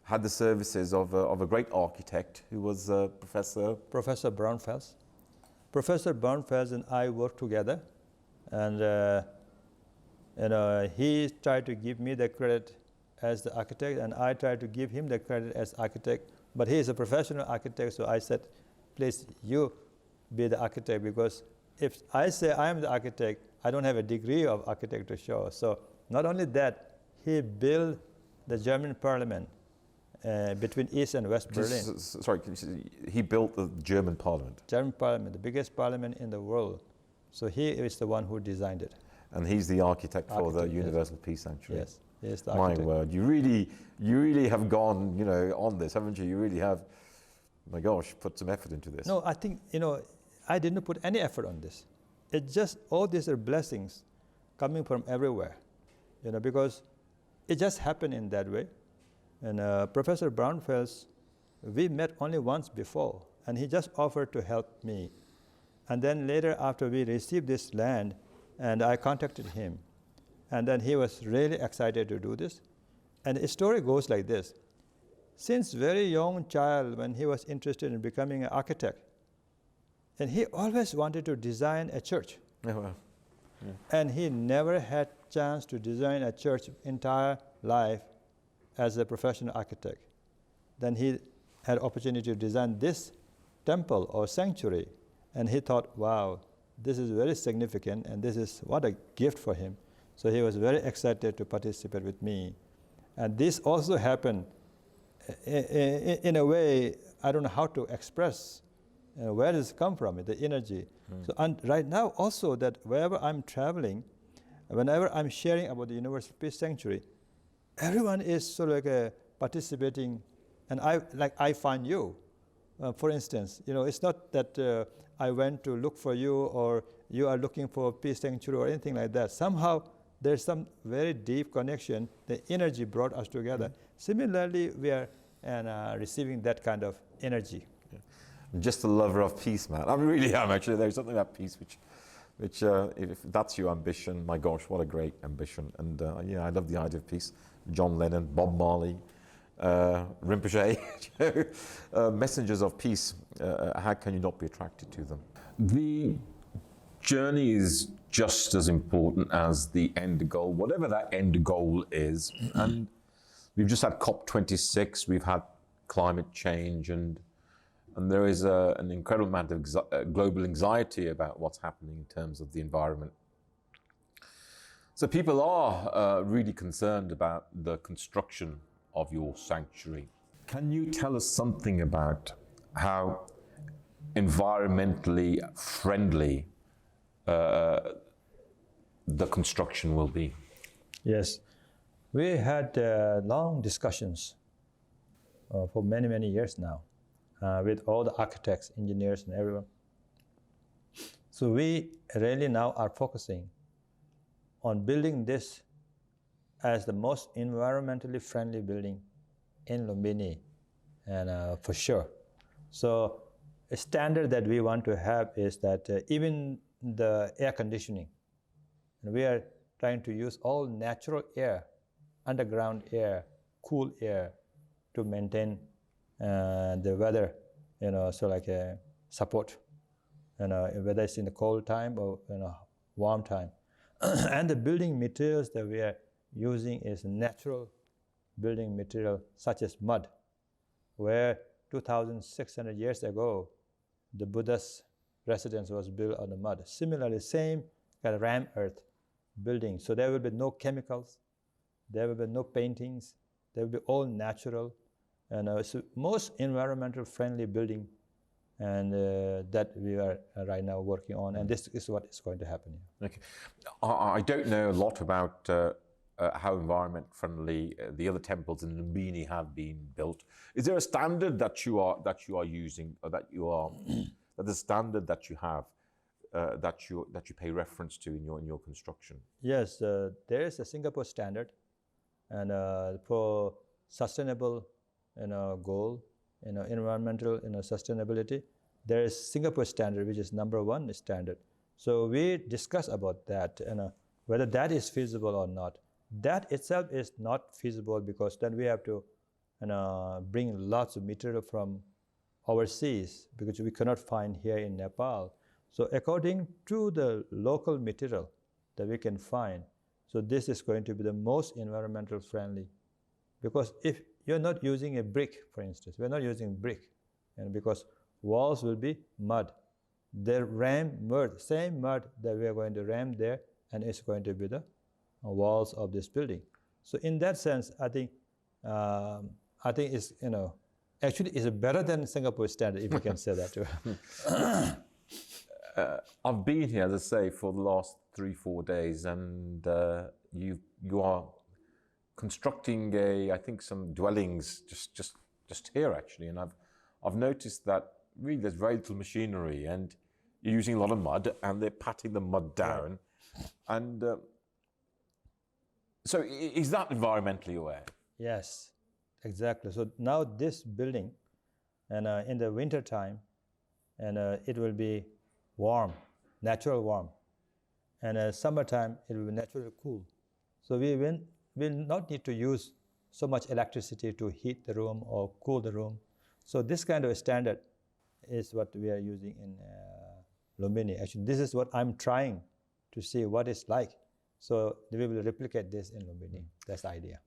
had the services of a great architect who was Professor Braunfels. Professor Braunfels and I worked together, and he tried to give me the credit as the architect, and I tried to give him the credit as architect. But he is a professional architect, so I said, please, you be the architect, because if I say I am the architect, I don't have a degree of architect to show. So not only that, he built the German parliament between East and West Berlin. Sorry, he built the German parliament? German parliament, the biggest parliament in the world. So he is the one who designed it. And he's the architect for the Universal Peace Sanctuary? Yes, he is the architect. My word, you really have gone, on this, haven't you? You really have, my gosh, put some effort into this. No, I think, I didn't put any effort on this. It's just, all these are blessings coming from everywhere, because it just happened in that way. And Professor Braunfels, we met only once before, and he just offered to help me. And then later, after we received this land, and I contacted him, and then he was really excited to do this. And the story goes like this. Since very young child, when he was interested in becoming an architect, and he always wanted to design a church. Oh, wow. Yeah. And he never had chance to design a church entire life as a professional architect. Then he had opportunity to design this temple or sanctuary, and he thought, wow, this is very significant, and this is what a gift for him. So he was very excited to participate with me. And this also happened in a way, I don't know how to express where does it come from, the energy. So, and right now also, that wherever I'm traveling, whenever I'm sharing about the Universal Peace Sanctuary, everyone is sort of like participating, and I find you. For instance, it's not that I went to look for you or you are looking for a peace sanctuary or anything like that. Somehow there's some very deep connection. The energy brought us together. Similarly, we are receiving that kind of energy. Yeah. I'm just a lover of peace, man. I really am, actually. There's something about peace which if that's your ambition, my gosh, what a great ambition. And I love the idea of peace. John Lennon, Bob Marley, Rinpoche, messengers of peace. How can you not be attracted to them? The journey is just as important as the end goal, whatever that end goal is. And we've just had COP26, we've had climate change, and there is an incredible amount of global anxiety about what's happening in terms of the environment. So people are really concerned about the construction of your sanctuary. Can you tell us something about how environmentally friendly the construction will be? Yes, we had long discussions for many, many years now with all the architects, engineers, and everyone. So we really now are focusing on building this as the most environmentally friendly building in Lumbini, and for sure. So a standard that we want to have is that even the air conditioning, and we are trying to use all natural air, underground air, cool air, to maintain the weather, so like a support, whether it's in the cold time or warm time. And the building materials that we are using is natural building material such as mud, where 2,600 years ago, the Buddha's residence was built on the mud. Similarly, same kind of ram earth building. So there will be no chemicals, there will be no paintings, there will be all natural, and it's the most environmental friendly building, and that we are right now working on, and this is what is going to happen here. Okay, I don't know a lot about how environment friendly the other temples in Lumbini have been built. Is there a standard that you are using, or that the standard that you have that you pay reference to in your construction? Yes, there is a Singapore standard, and for sustainable goal, environmental sustainability, there is Singapore standard, which is #1 standard. So we discuss about that, whether that is feasible or not. That itself is not feasible, because then we have to bring lots of material from overseas, because we cannot find here in Nepal. So according to the local material that we can find, so this is going to be the most environmental friendly. Because if you're not using a brick, for instance, we're not using brick, and because walls will be mud. The mud, same mud that we are going to ram there, and it's going to be the walls of this building. So in that sense, I think it's actually it's better than Singapore standard, if you can say that too. I've been here, as I say, for the last 3-4 days, and you are constructing I think some dwellings just here actually, and I've noticed that really there's very little machinery, and you're using a lot of mud, and they're patting the mud down, and so is that environmentally aware? Yes, exactly. So now this building, and in the winter time, and it will be warm, natural warm, and summertime it will be naturally cool. So we will not need to use so much electricity to heat the room or cool the room. So this kind of a standard is what we are using in Lumbini. Actually, this is what I'm trying to see what it's like. So we will replicate this in Lumbini. That's the idea.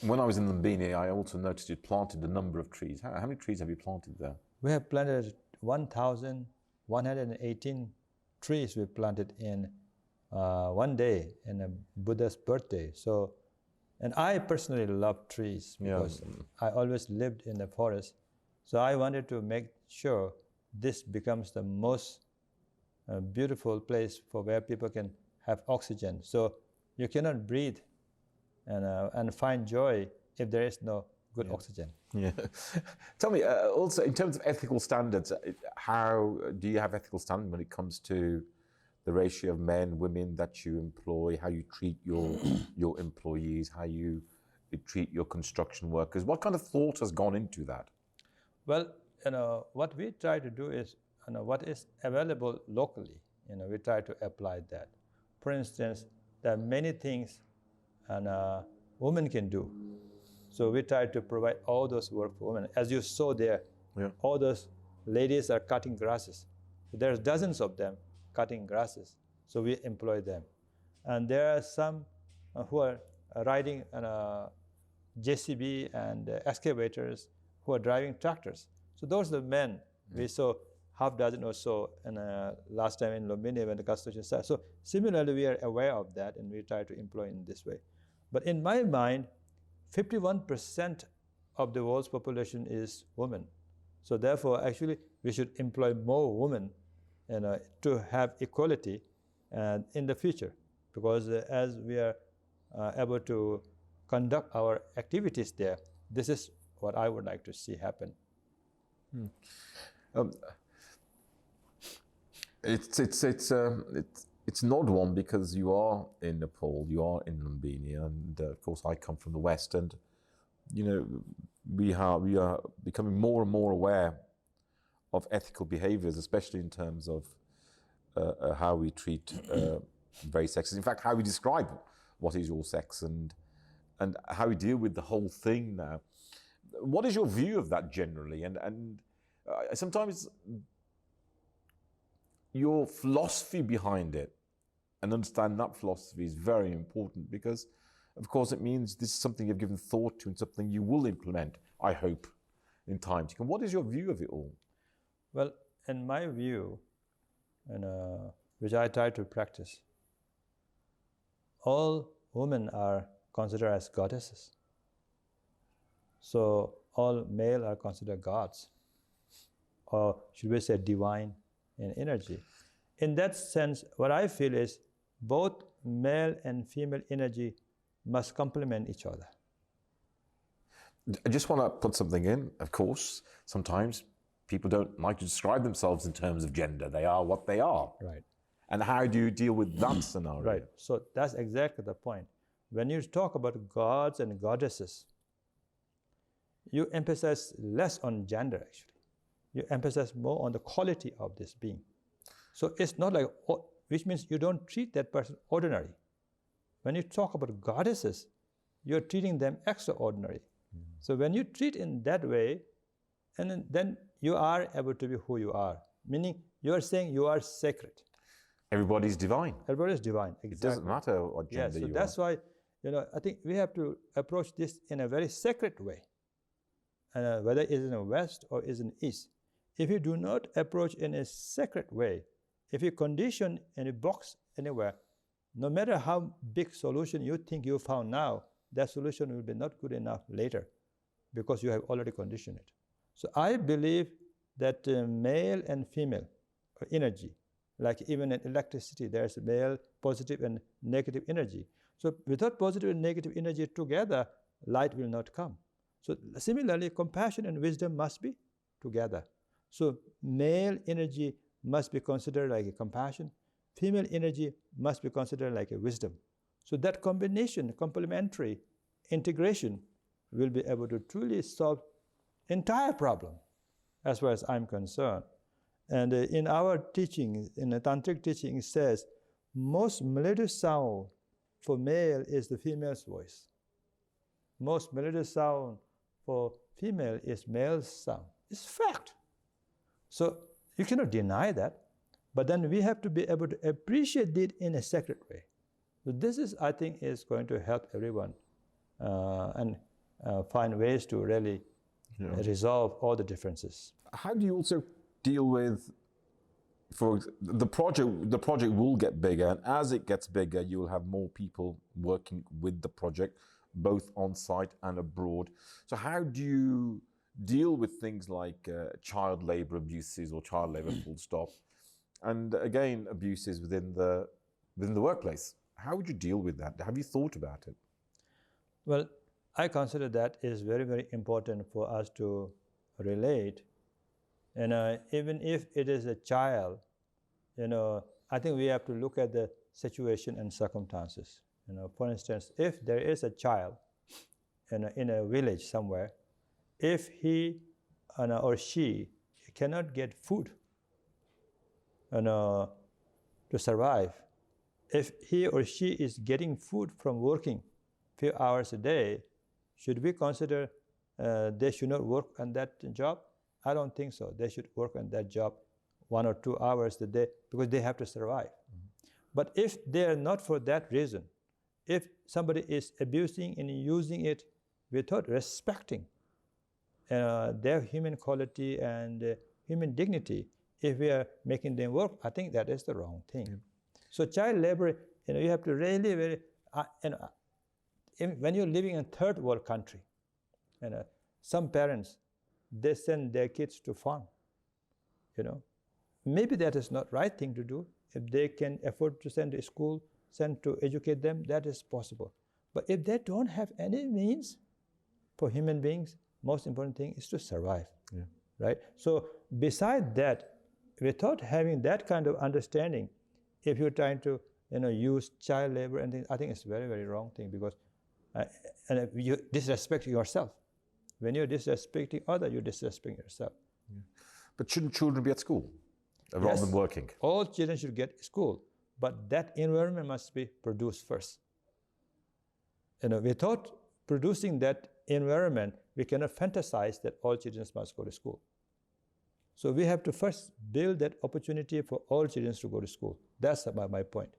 When I was in Lumbini, I also noticed you planted a number of trees. How many trees have you planted there? We have planted 1,118 trees we planted in one day, in a Buddha's birthday. So, and I personally love trees, because I always lived in the forest. So I wanted to make sure this becomes the most beautiful place for where people can have oxygen. So you cannot breathe and find joy if there is no good oxygen. Yeah. Tell me, also in terms of ethical standards, how do you have ethical standards when it comes to the ratio of men, women that you employ, how you treat your employees, how you treat your construction workers? What kind of thought has gone into that? Well, what we try to do is, what is available locally, we try to apply that. For instance, there are many things women can do. So we try to provide all those work for women. As you saw there, all those ladies are cutting grasses. There's dozens of them cutting grasses. So we employ them. And there are some who are riding JCB and excavators, who are driving tractors. So those are the men. We saw half dozen or so last time in Lumbini when the construction started. So similarly, we are aware of that and we try to employ in this way. But in my mind, 51% of the world's population is women. So therefore, actually, we should employ more women to have equality in the future. Because as we are able to conduct our activities there, this is what I would like to see happen. It's an odd one because you are in Nepal, you are in Lumbini, and of course I come from the West, and we are becoming more and more aware of ethical behaviors, especially in terms of how we treat various sexes. In fact, how we describe what is your sex and how we deal with the whole thing now. What is your view of that generally? And sometimes your philosophy behind it, and understand that philosophy is very important because, of course, it means this is something you've given thought to and something you will implement, I hope, in time to come. What is your view of it all? Well, in my view, which I try to practice, all women are considered as goddesses. So all male are considered gods, or should we say divine in energy. In that sense, what I feel is both male and female energy must complement each other. I just want to put something in. Of course, sometimes people don't like to describe themselves in terms of gender. They are what they are. Right. And how do you deal with that scenario? Right. So that's exactly the point. When you talk about gods and goddesses, you emphasize less on gender, actually. You emphasize more on the quality of this being. So it's not like, which means you don't treat that person ordinary. When you talk about goddesses, you're treating them extraordinary. So when you treat in that way, and then you are able to be who you are. Meaning you are saying you are sacred. Everybody's divine. Everybody is divine. Exactly. It doesn't matter what gender you are. So that's why, I think we have to approach this in a very sacred way. And whether it is in the West or is in the East. If you do not approach in a sacred way, if you condition in a box anywhere, no matter how big solution you think you found now, that solution will be not good enough later because you have already conditioned it. So I believe that male and female energy, like even in electricity, there's male positive and negative energy. So without positive and negative energy together, light will not come. So similarly, compassion and wisdom must be together. So male energy must be considered like a compassion. Female energy must be considered like a wisdom. So that combination, complementary integration, will be able to truly solve entire problem, as far as I'm concerned. And in our teaching, in the tantric teaching, it says most melodious sound for male is the female's voice. Most melodious sound for female is male's sound. It's fact. So you cannot deny that. But then we have to be able to appreciate it in a sacred way. So this is, I think, is going to help everyone and find ways to really resolve all the differences. How do you also deal with, for the project will get bigger, and as it gets bigger, you will have more people working with the project, both on site and abroad. So how do you deal with things like child labor abuses or child labor full stop, and again abuses within the workplace? How would you deal with that? Have you thought about it? Well, I consider that is very, very important for us to relate. And even if it is a child, I think we have to look at the situation and circumstances. For instance, if there is a child in a village somewhere, if he or she cannot get food to survive, if he or she is getting food from working few hours a day, should we consider they should not work on that job? I don't think so. They should work on that job 1 or 2 hours a day because they have to survive. But if they are not for that reason, if somebody is abusing and using it without respecting their human quality and human dignity, if we are making them work, I think that is the wrong thing. Yeah. So child labor, you have to really very, when you're living in a third world country, some parents, they send their kids to farm, Maybe that is not right thing to do. If they can afford to send to school, send to educate them, that is possible. But if they don't have any means, for human beings, most important thing is to survive, right? So beside that, without having that kind of understanding, if you're trying to use child labor and things, I think it's a very, very wrong thing, because and you disrespect yourself. When you're disrespecting others, you're disrespecting yourself. Yeah. But shouldn't children be at school rather than working? All children should get school, but that environment must be produced first. Without producing that environment, we cannot fantasize that all children must go to school. So we have to first build that opportunity for all children to go to school. That's my point.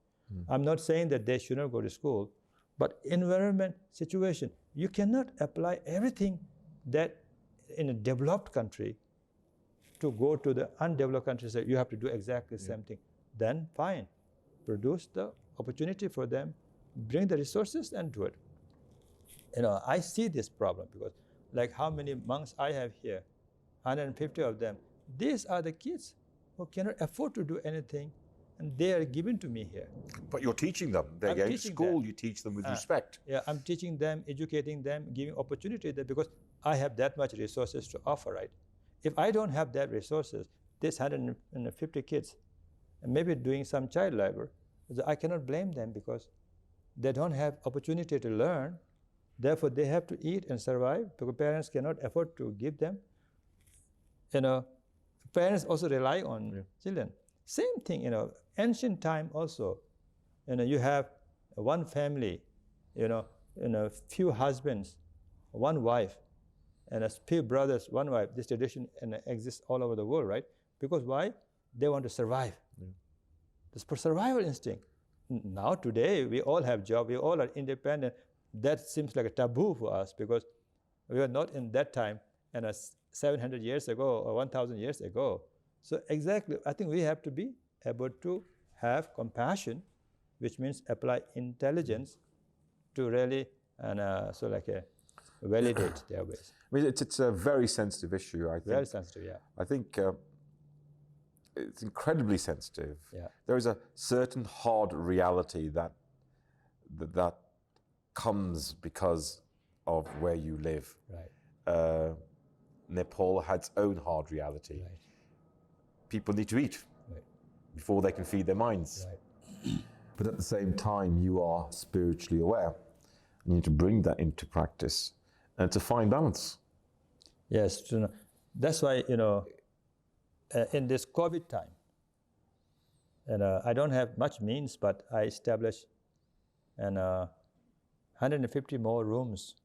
I'm not saying that they should not go to school, but environment, situation, you cannot apply everything that in a developed country to go to the undeveloped countries. You have to do exactly the same thing. Then fine, produce the opportunity for them, bring the resources and do it. I see this problem because like how many monks I have here, 150 of them, these are the kids who cannot afford to do anything, and they are given to me here. But you're teaching them. They're going to school, you teach them with respect. Yeah, I'm teaching them, educating them, giving opportunity there, because I have that much resources to offer, right? If I don't have that resources, this 150 kids, and maybe doing some child labor, I cannot blame them because they don't have opportunity to learn. Therefore, they have to eat and survive because parents cannot afford to give them. Parents also rely on children. Same thing, ancient time also, you have one family, few husbands, one wife, and a few brothers, one wife. This tradition exists all over the world, right? Because why? They want to survive. This for survival instinct. Now today, we all have jobs, we all are independent. That seems like a taboo for us because we were not in that time, 700 years ago or 1,000 years ago. So exactly, I think we have to be able to have compassion, which means apply intelligence to really validate their ways. I mean, it's a very sensitive issue, I think. Very sensitive, yeah. I think it's incredibly sensitive. Yeah. There is a certain hard reality that comes because of where you live. Right. Nepal had its own hard reality. Right. People need to eat before they can feed their minds. Right. But at the same time, you are spiritually aware. You need to bring that into practice and to find balance. Yes, that's why, in this COVID time, I don't have much means, but I established 150 more rooms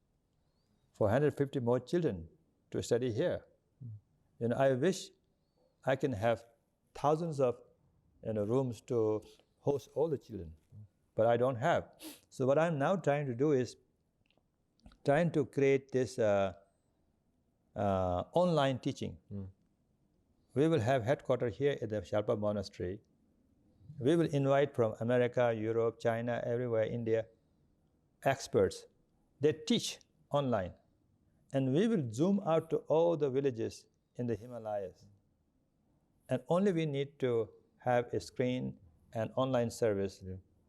for 150 more children to study here. I wish I can have thousands of rooms to host all the children, but I don't have. So what I'm now trying to do is trying to create this online teaching. We will have headquarters here at the Shyalpa Monastery. We will invite from America, Europe, China, everywhere, India, experts. They teach online. And we will zoom out to all the villages in the Himalayas. And only we need to have a screen and online service.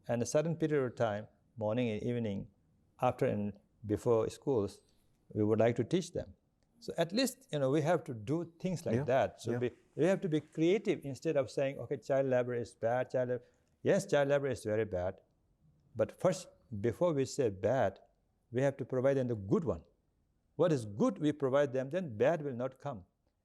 And a certain period of time, morning and evening, after and before schools, we would like to teach them. So at least, we have to do things like that. So we have to be creative instead of saying, okay, child labor is bad. Yes, child labor is very bad. But first, before we say bad, we have to provide them the good one. What is good, we provide them, then bad will not come.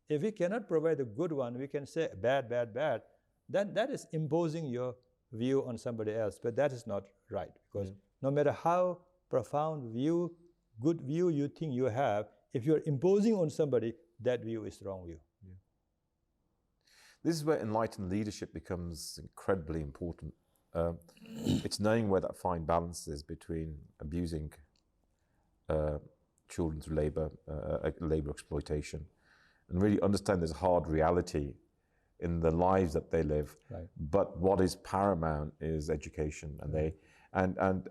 If we cannot provide the good one, we can say bad, bad, bad. Then that is imposing your view on somebody else. But that is not right. Because no matter how profound view, good view you think you have, if you're imposing on somebody, that view is wrong view. This is where enlightened leadership becomes incredibly important. It's knowing where that fine balance is between abusing children through labor exploitation, and really understand there's a hard reality in the lives that they live. Right. But what is paramount is education, and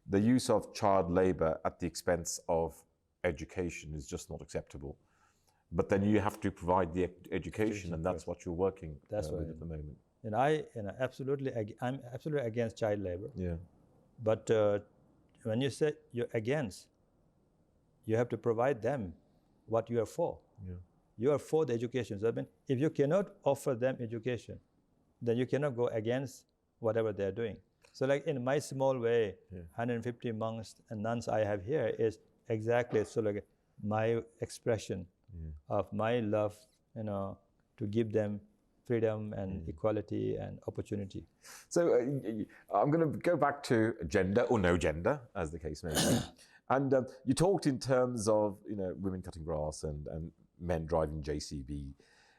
the use of child labor at the expense of education is just not acceptable. But then you have to provide the education, and that's what you're working with at the moment. And I'm absolutely against child labor. Yeah. But when you say you're against, you have to provide them what you are for. Yeah. You are for the education. So I mean, if you cannot offer them education, then you cannot go against whatever they're doing. So like in my small way, 150 monks and nuns I have here is exactly so like my expression of my love, to give them freedom and equality and opportunity. So I'm going to go back to gender or no gender, as the case may be. And you talked in terms of women cutting grass and men driving JCB.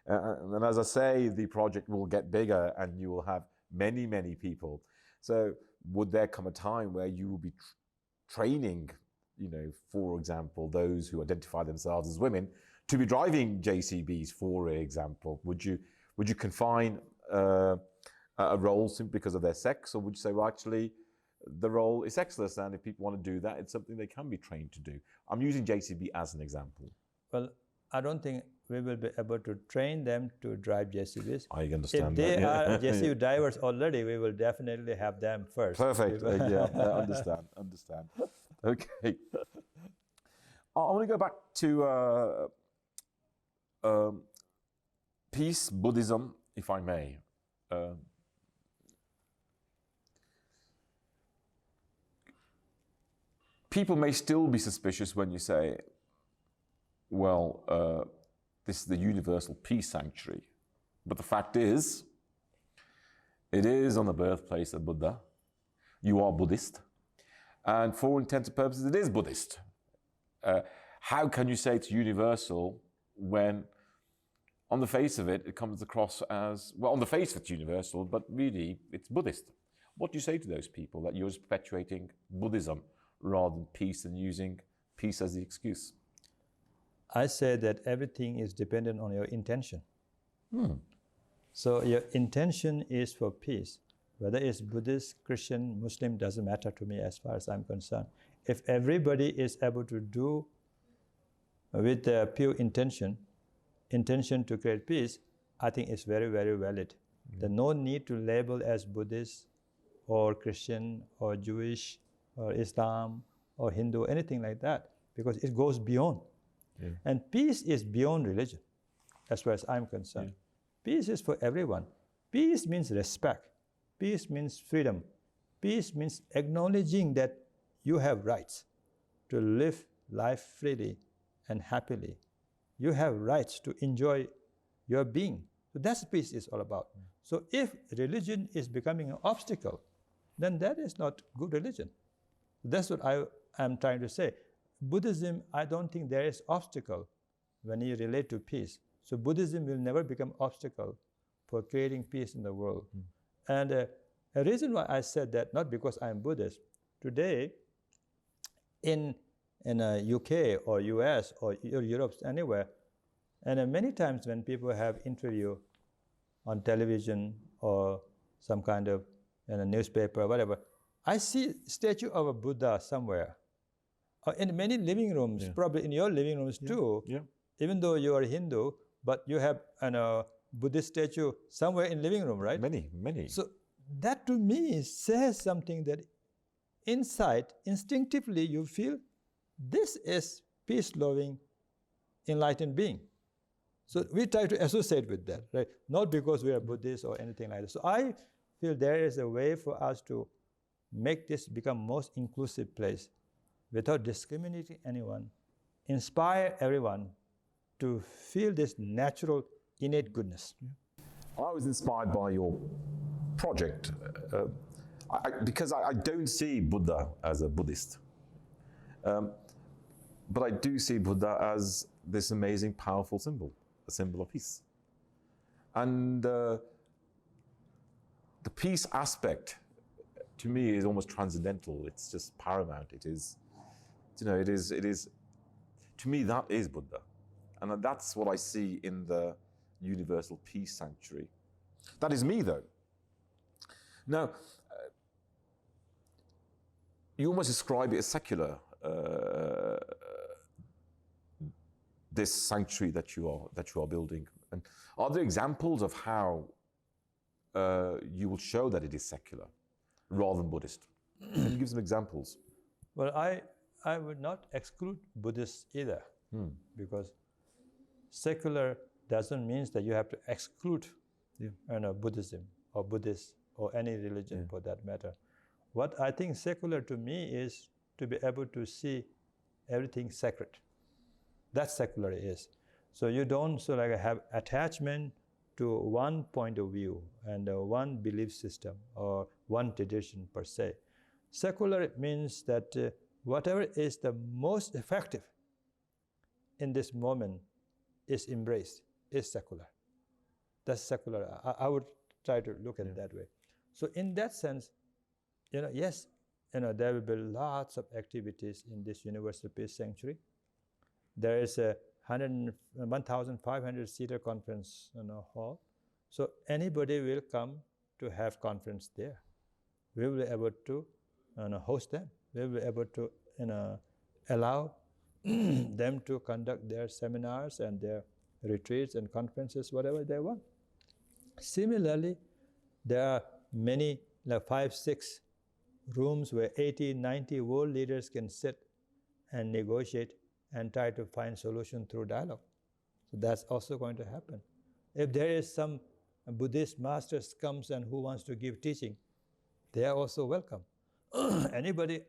And as I say, the project will get bigger and you will have many, many people. So would there come a time where you will be training, for example, those who identify themselves as women to be driving JCBs, for example? Would you confine a role simply because of their sex, or would you say, well, actually, the role is sexless, and if people want to do that, it's something they can be trained to do? I'm using JCB as an example. Well, I don't think we will be able to train them to drive JCBs. I understand that. If they are JCB drivers already, we will definitely have them first. Perfect. Yeah, understand. Okay. I want to go back to peace, Buddhism, if I may. People may still be suspicious when you say, well, this is the universal peace sanctuary. But the fact is, it is on the birthplace of Buddha. You are Buddhist. And for all intents and purposes, it is Buddhist. How can you say it's universal when on the face of it, it comes across as, well, on the face of it's universal, but really it's Buddhist? What do you say to those people that you're just perpetuating Buddhism rather than peace and using peace as the excuse? I say that everything is dependent on your intention. So your intention is for peace. Whether it's Buddhist, Christian, Muslim, doesn't matter to me as far as I'm concerned. If everybody is able to do with a pure intention to create peace, I think it's very, very valid. There's no need to label as Buddhist or Christian or Jewish or Islam or Hindu, anything like that, because it goes beyond. And peace is beyond religion, as far as I'm concerned. Peace is for everyone. Peace means respect. Peace means freedom. Peace means acknowledging that you have rights to live life freely and happily. You have rights to enjoy your being. So that's what peace is all about. So if religion is becoming an obstacle, then that is not good religion. That's what I am trying to say. Buddhism, I don't think there is obstacle when you relate to peace. So Buddhism will never become obstacle for creating peace in the world. And a reason why I said that, not because I'm Buddhist. Today, in UK or US or Europe, anywhere, and many times when people have interview on television or some kind of in a newspaper or whatever, I see statue of a Buddha somewhere. In many living rooms, probably in your living rooms too, even though you are Hindu, but you have a Buddhist statue somewhere in living room, right? Many. So that to me says something that inside, instinctively, you feel this is peace-loving, enlightened being. So we try to associate with that, right? Not because we are Buddhist or anything like that. So I feel there is a way for us to make this become most inclusive place without discriminating anyone, inspire everyone to feel this natural, innate goodness. I was inspired by your project because I don't see Buddha as a Buddhist. But I do see Buddha as this amazing, powerful symbol, a symbol of peace. And the peace aspect, to me, is almost transcendental. It's just paramount. It is, it is. To me, that is Buddha, and that's what I see in the Universal Peace Sanctuary. That is me, though. Now, you almost describe it as secular. This sanctuary that you are building, and are there examples of how you will show that it is secular rather than Buddhist? Can you give some examples? Well, I would not exclude Buddhists either, because secular doesn't mean that you have to exclude Buddhism or Buddhists or any religion for that matter. What I think secular to me is to be able to see everything sacred. That's secular is. So you don't have attachment to one point of view and one belief system or one tradition per se. Secular means that whatever is the most effective in this moment is embraced, is secular. That's secular. I would try to look at it that way. So in that sense, yes, there will be lots of activities in this Universal Peace Sanctuary. There is a 1,500-seater conference hall. So anybody will come to have conference there. We will be able to host them. We will be able to allow them to conduct their seminars and their retreats and conferences, whatever they want. Similarly, there are many, 5, 6 rooms where 80, 90 world leaders can sit and negotiate and try to find solution through dialogue. So that's also going to happen. If there is some Buddhist masters comes and who wants to give teaching, they are also welcome. Anybody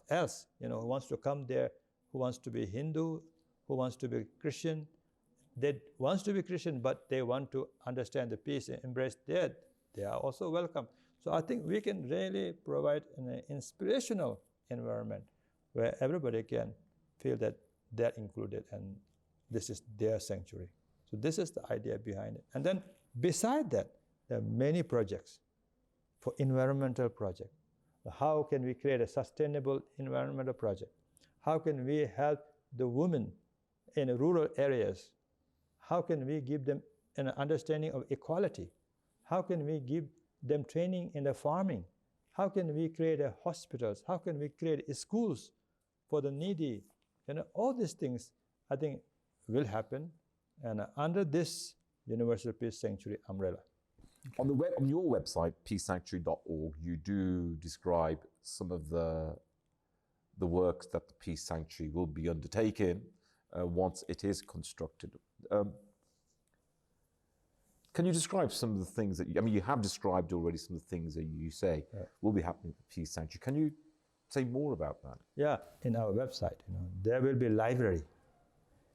else, who wants to come there, who wants to be Hindu, who wants to be Christian, they wants to be Christian, but they want to understand the peace and embrace that, they are also welcome. So I think we can really provide an inspirational environment where everybody can feel that they're included and this is their sanctuary. So this is the idea behind it. And then beside that, there are many projects for environmental project. How can we create a sustainable environmental project? How can we help the women in rural areas? How can we give them an understanding of equality? How can we give them training in the farming? How can we create hospitals? How can we create schools for the needy? All these things, I think, will happen, and under this Universal Peace Sanctuary umbrella. On your website, peacesanctuary.org, you do describe some of the works that the Peace Sanctuary will be undertaking once it is constructed. Can you describe some of the things that you have described already some of the things that you say will be happening at the Peace Sanctuary. Can you say more about that? Yeah, in our website, there will be a library.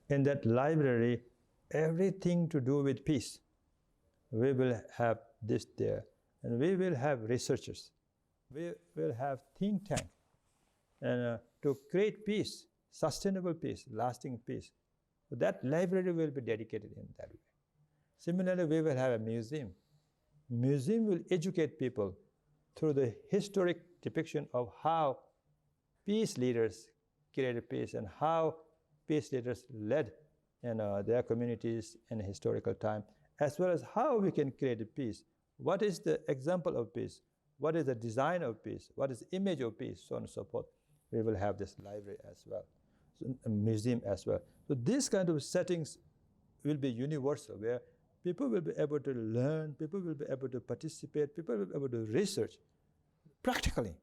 In that library, everything to do with peace, we will have this there. And we will have researchers. We will have think tank. And to create peace, sustainable peace, lasting peace. So that library will be dedicated in that way. Similarly, we will have a museum. Museum will educate people through the historic depiction of how peace leaders created peace and how peace leaders led their communities in a historical time, as well as how we can create a peace. What is the example of peace? What is the design of peace? What is the image of peace? So on and so forth. We will have this library as well, so a museum as well. So these kind of settings will be universal, where people will be able to learn, people will be able to participate, people will be able to research practically.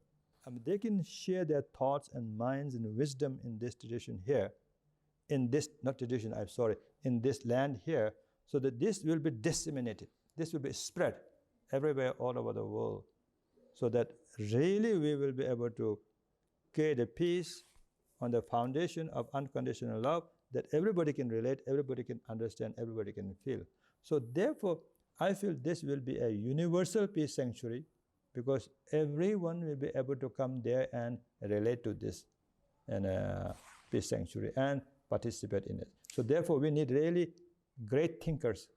They can share their thoughts and minds and wisdom in this tradition here, in this land here, so that this will be disseminated. This will be spread everywhere all over the world, so that really we will be able to create a peace on the foundation of unconditional love that everybody can relate, everybody can understand, everybody can feel. So therefore, I feel this will be a universal peace sanctuary, because everyone will be able to come there and relate to this peace sanctuary and participate in it. So therefore, we need really great thinkers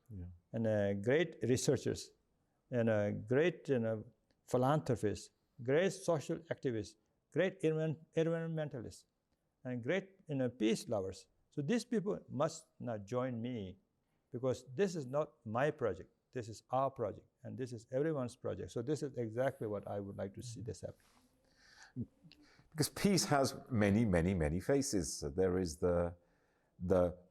and great researchers great philanthropists, great social activists, great environmentalists, and great peace lovers. So these people must not join me, because this is not my project. This is our project, and this is everyone's project. So this is exactly what I would like to see this happen. Because peace has many, many, many faces. So there is the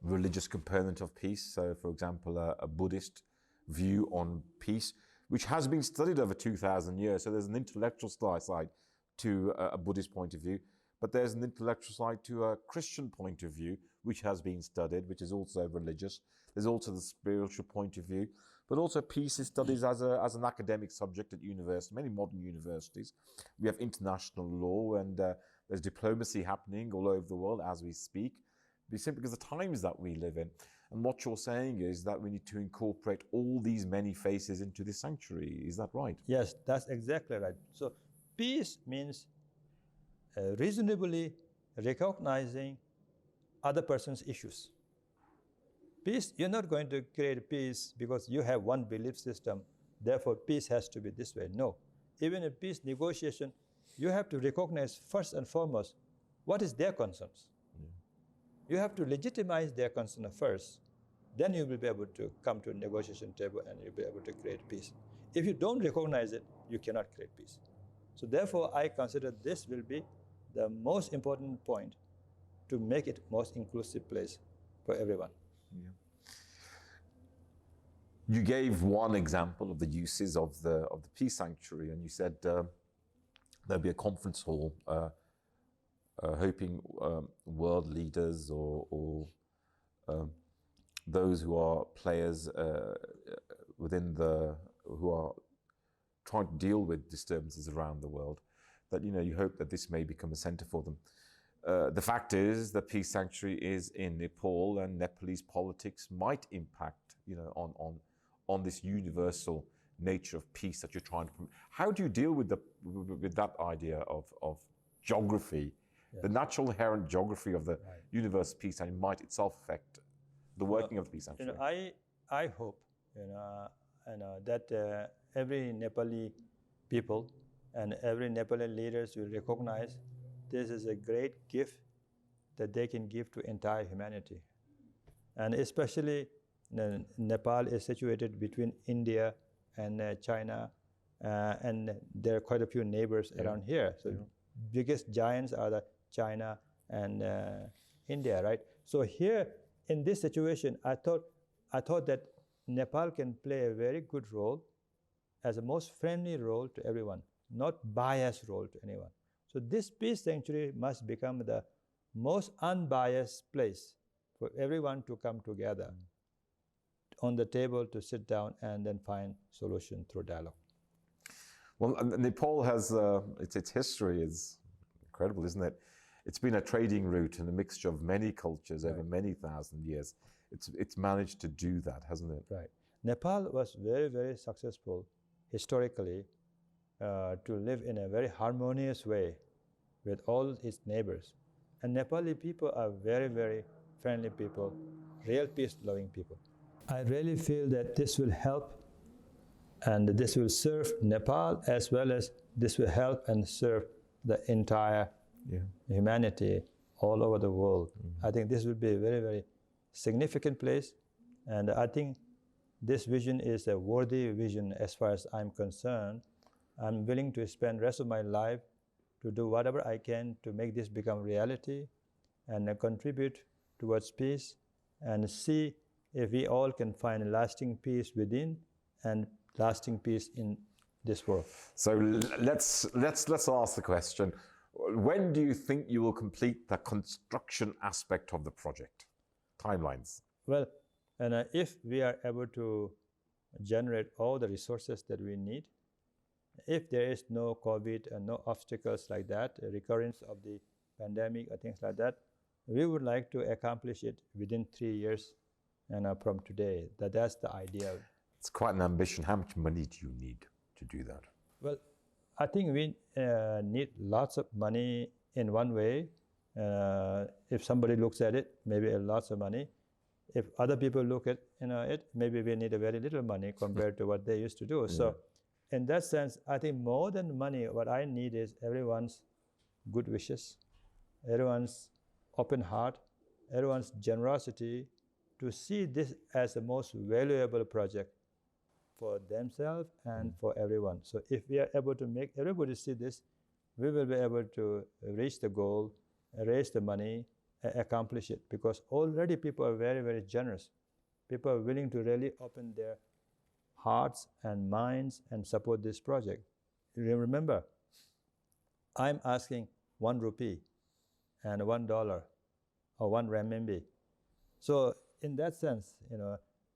religious component of peace. So, for example, a Buddhist view on peace, which has been studied over 2,000 years. So there's an intellectual side to a Buddhist point of view, but there's an intellectual side to a Christian point of view, which has been studied, which is also religious. There's also the spiritual point of view, but also peace is studied as an academic subject at university, many modern universities. We have international law, and there's diplomacy happening all over the world as we speak, simply because of the times that we live in. And what you're saying is that we need to incorporate all these many faces into this sanctuary. Is that right? Yes, that's exactly right. So peace means reasonably recognizing other person's issues. Peace, you're not going to create peace because you have one belief system, therefore peace has to be this way. No. Even in peace negotiation, you have to recognize first and foremost what is their concerns. Yeah. You have to legitimize their concern first. Then you will be able to come to a negotiation table and you'll be able to create peace. If you don't recognize it, you cannot create peace. So therefore, I consider this will be the most important point to make it most inclusive place for everyone. Yeah. You gave one example of the uses of the peace sanctuary, and you said there'll be a conference hall, hoping world leaders or those who are players who are trying to deal with disturbances around the world, that you hope that this may become a center for them. The fact is that Peace Sanctuary is in Nepal, and Nepalese politics might impact on this universal nature of peace that you're trying to promote. How do you deal with that idea of geography, the natural inherent geography of the universe of peace, and might itself affect the working of the Peace Sanctuary? I hope that every Nepali people and every Nepali leaders will recognize this is a great gift that they can give to entire humanity. And especially Nepal is situated between India and China, and there are quite a few neighbors around here. So biggest giants are the China and India, right? So here in this situation, I thought that Nepal can play a very good role as a most friendly role to everyone, not biased role to anyone. So this Peace Sanctuary must become the most unbiased place for everyone to come together on the table to sit down and then find solution through dialogue. Well, Nepal has, its history is incredible, isn't it? It's been a trading route and a mixture of many cultures over many thousand years. It's managed to do that, hasn't it? Right. Nepal was very, very successful historically to live in a very harmonious way with all its neighbors. And Nepali people are very, very friendly people, real peace-loving people. I really feel that this will help and this will serve Nepal, as well as this will help and serve the entire humanity all over the world. I think this will be a very, very significant place, and I think this vision is a worthy vision as far as I'm concerned. I'm willing to spend the rest of my life to do whatever I can to make this become reality and contribute towards peace, and see if we all can find lasting peace within and lasting peace in this world. So let's ask the question: when do you think you will complete the construction aspect of the project? Timelines. Well, and if we are able to generate all the resources that we need, if there is no COVID and no obstacles like that, a recurrence of the pandemic or things like that, we would like to accomplish it within 3 years from today. That's the idea. It's quite an ambition. How much money do you need to do that? Well, I think we need lots of money in one way. If somebody looks at it, maybe lots of money. If other people look at it, maybe we need a very little money compared to what they used to do. So in that sense, I think more than money, what I need is everyone's good wishes, everyone's open heart, everyone's generosity to see this as the most valuable project for themselves and for everyone. So if we are able to make everybody see this, we will be able to reach the goal, raise the money, accomplish it. Because already people are very, very generous. People are willing to really open their hearts and minds and support this project. Remember, I'm asking 1 rupee and $1 or 1 renminbi. So in that sense,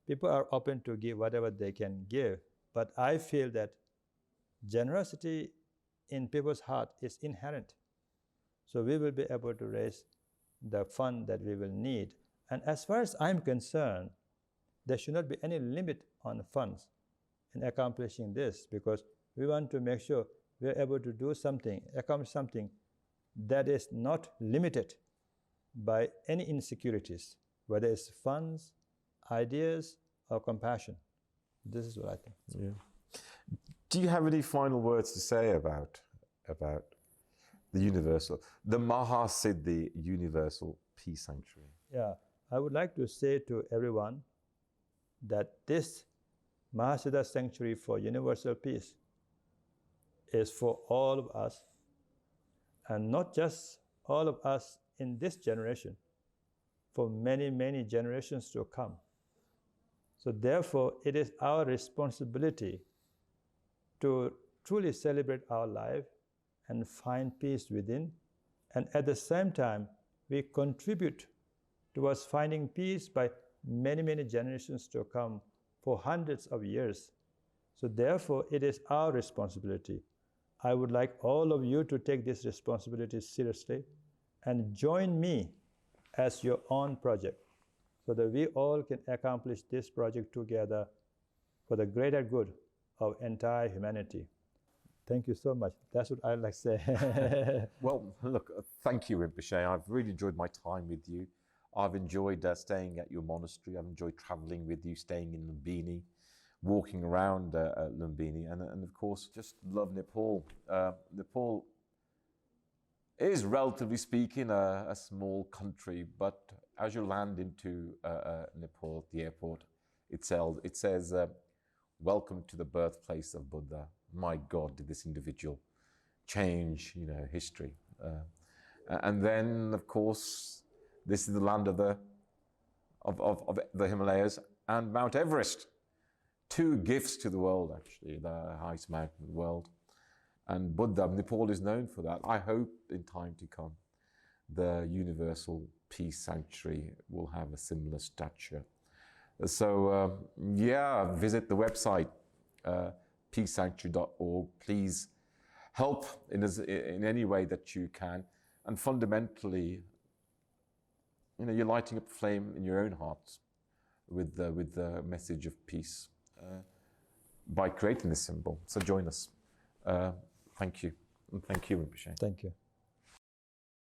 people are open to give whatever they can give. But I feel that generosity in people's heart is inherent. So we will be able to raise the fund that we will need. And as far as I'm concerned, there should not be any limit on funds in accomplishing this, because we want to make sure we are able to do something, accomplish something that is not limited by any insecurities, whether it's funds, ideas, or compassion. This is what I think. Yeah. Do you have any final words to say about the universal, the Mahasiddhi Universal Peace Sanctuary? Yeah, I would like to say to everyone that this Mahasiddha Sanctuary for Universal Peace is for all of us, and not just all of us in this generation, for many, many generations to come. So therefore, it is our responsibility to truly celebrate our life and find peace within, and at the same time, we contribute towards finding peace by many, many generations to come for hundreds of years. So therefore, it is our responsibility. I would like all of you to take this responsibility seriously and join me as your own project, so that we all can accomplish this project together for the greater good of entire humanity. Thank you so much. That's what I'd like to say. Well, look, thank you, Rinpoche. I've really enjoyed my time with you. I've enjoyed staying at your monastery. I've enjoyed traveling with you, staying in Lumbini, walking around Lumbini, and of course, just love Nepal. Nepal is, relatively speaking, a small country, but as you land into Nepal, the airport, it says, welcome to the birthplace of Buddha. My God, did this individual change, history. And then, of course, this is the land of the Himalayas and Mount Everest. 2 gifts to the world, actually, the highest mountain in the world. And Buddha, Nepal is known for that. I hope in time to come, the Universal Peace Sanctuary will have a similar stature. So, visit the website, peacesanctuary.org. Please help in any way that you can. And fundamentally, you're lighting up a flame in your own hearts with the message of peace by creating this symbol. So join us. Thank you. And thank you, Rinpoche. Thank you.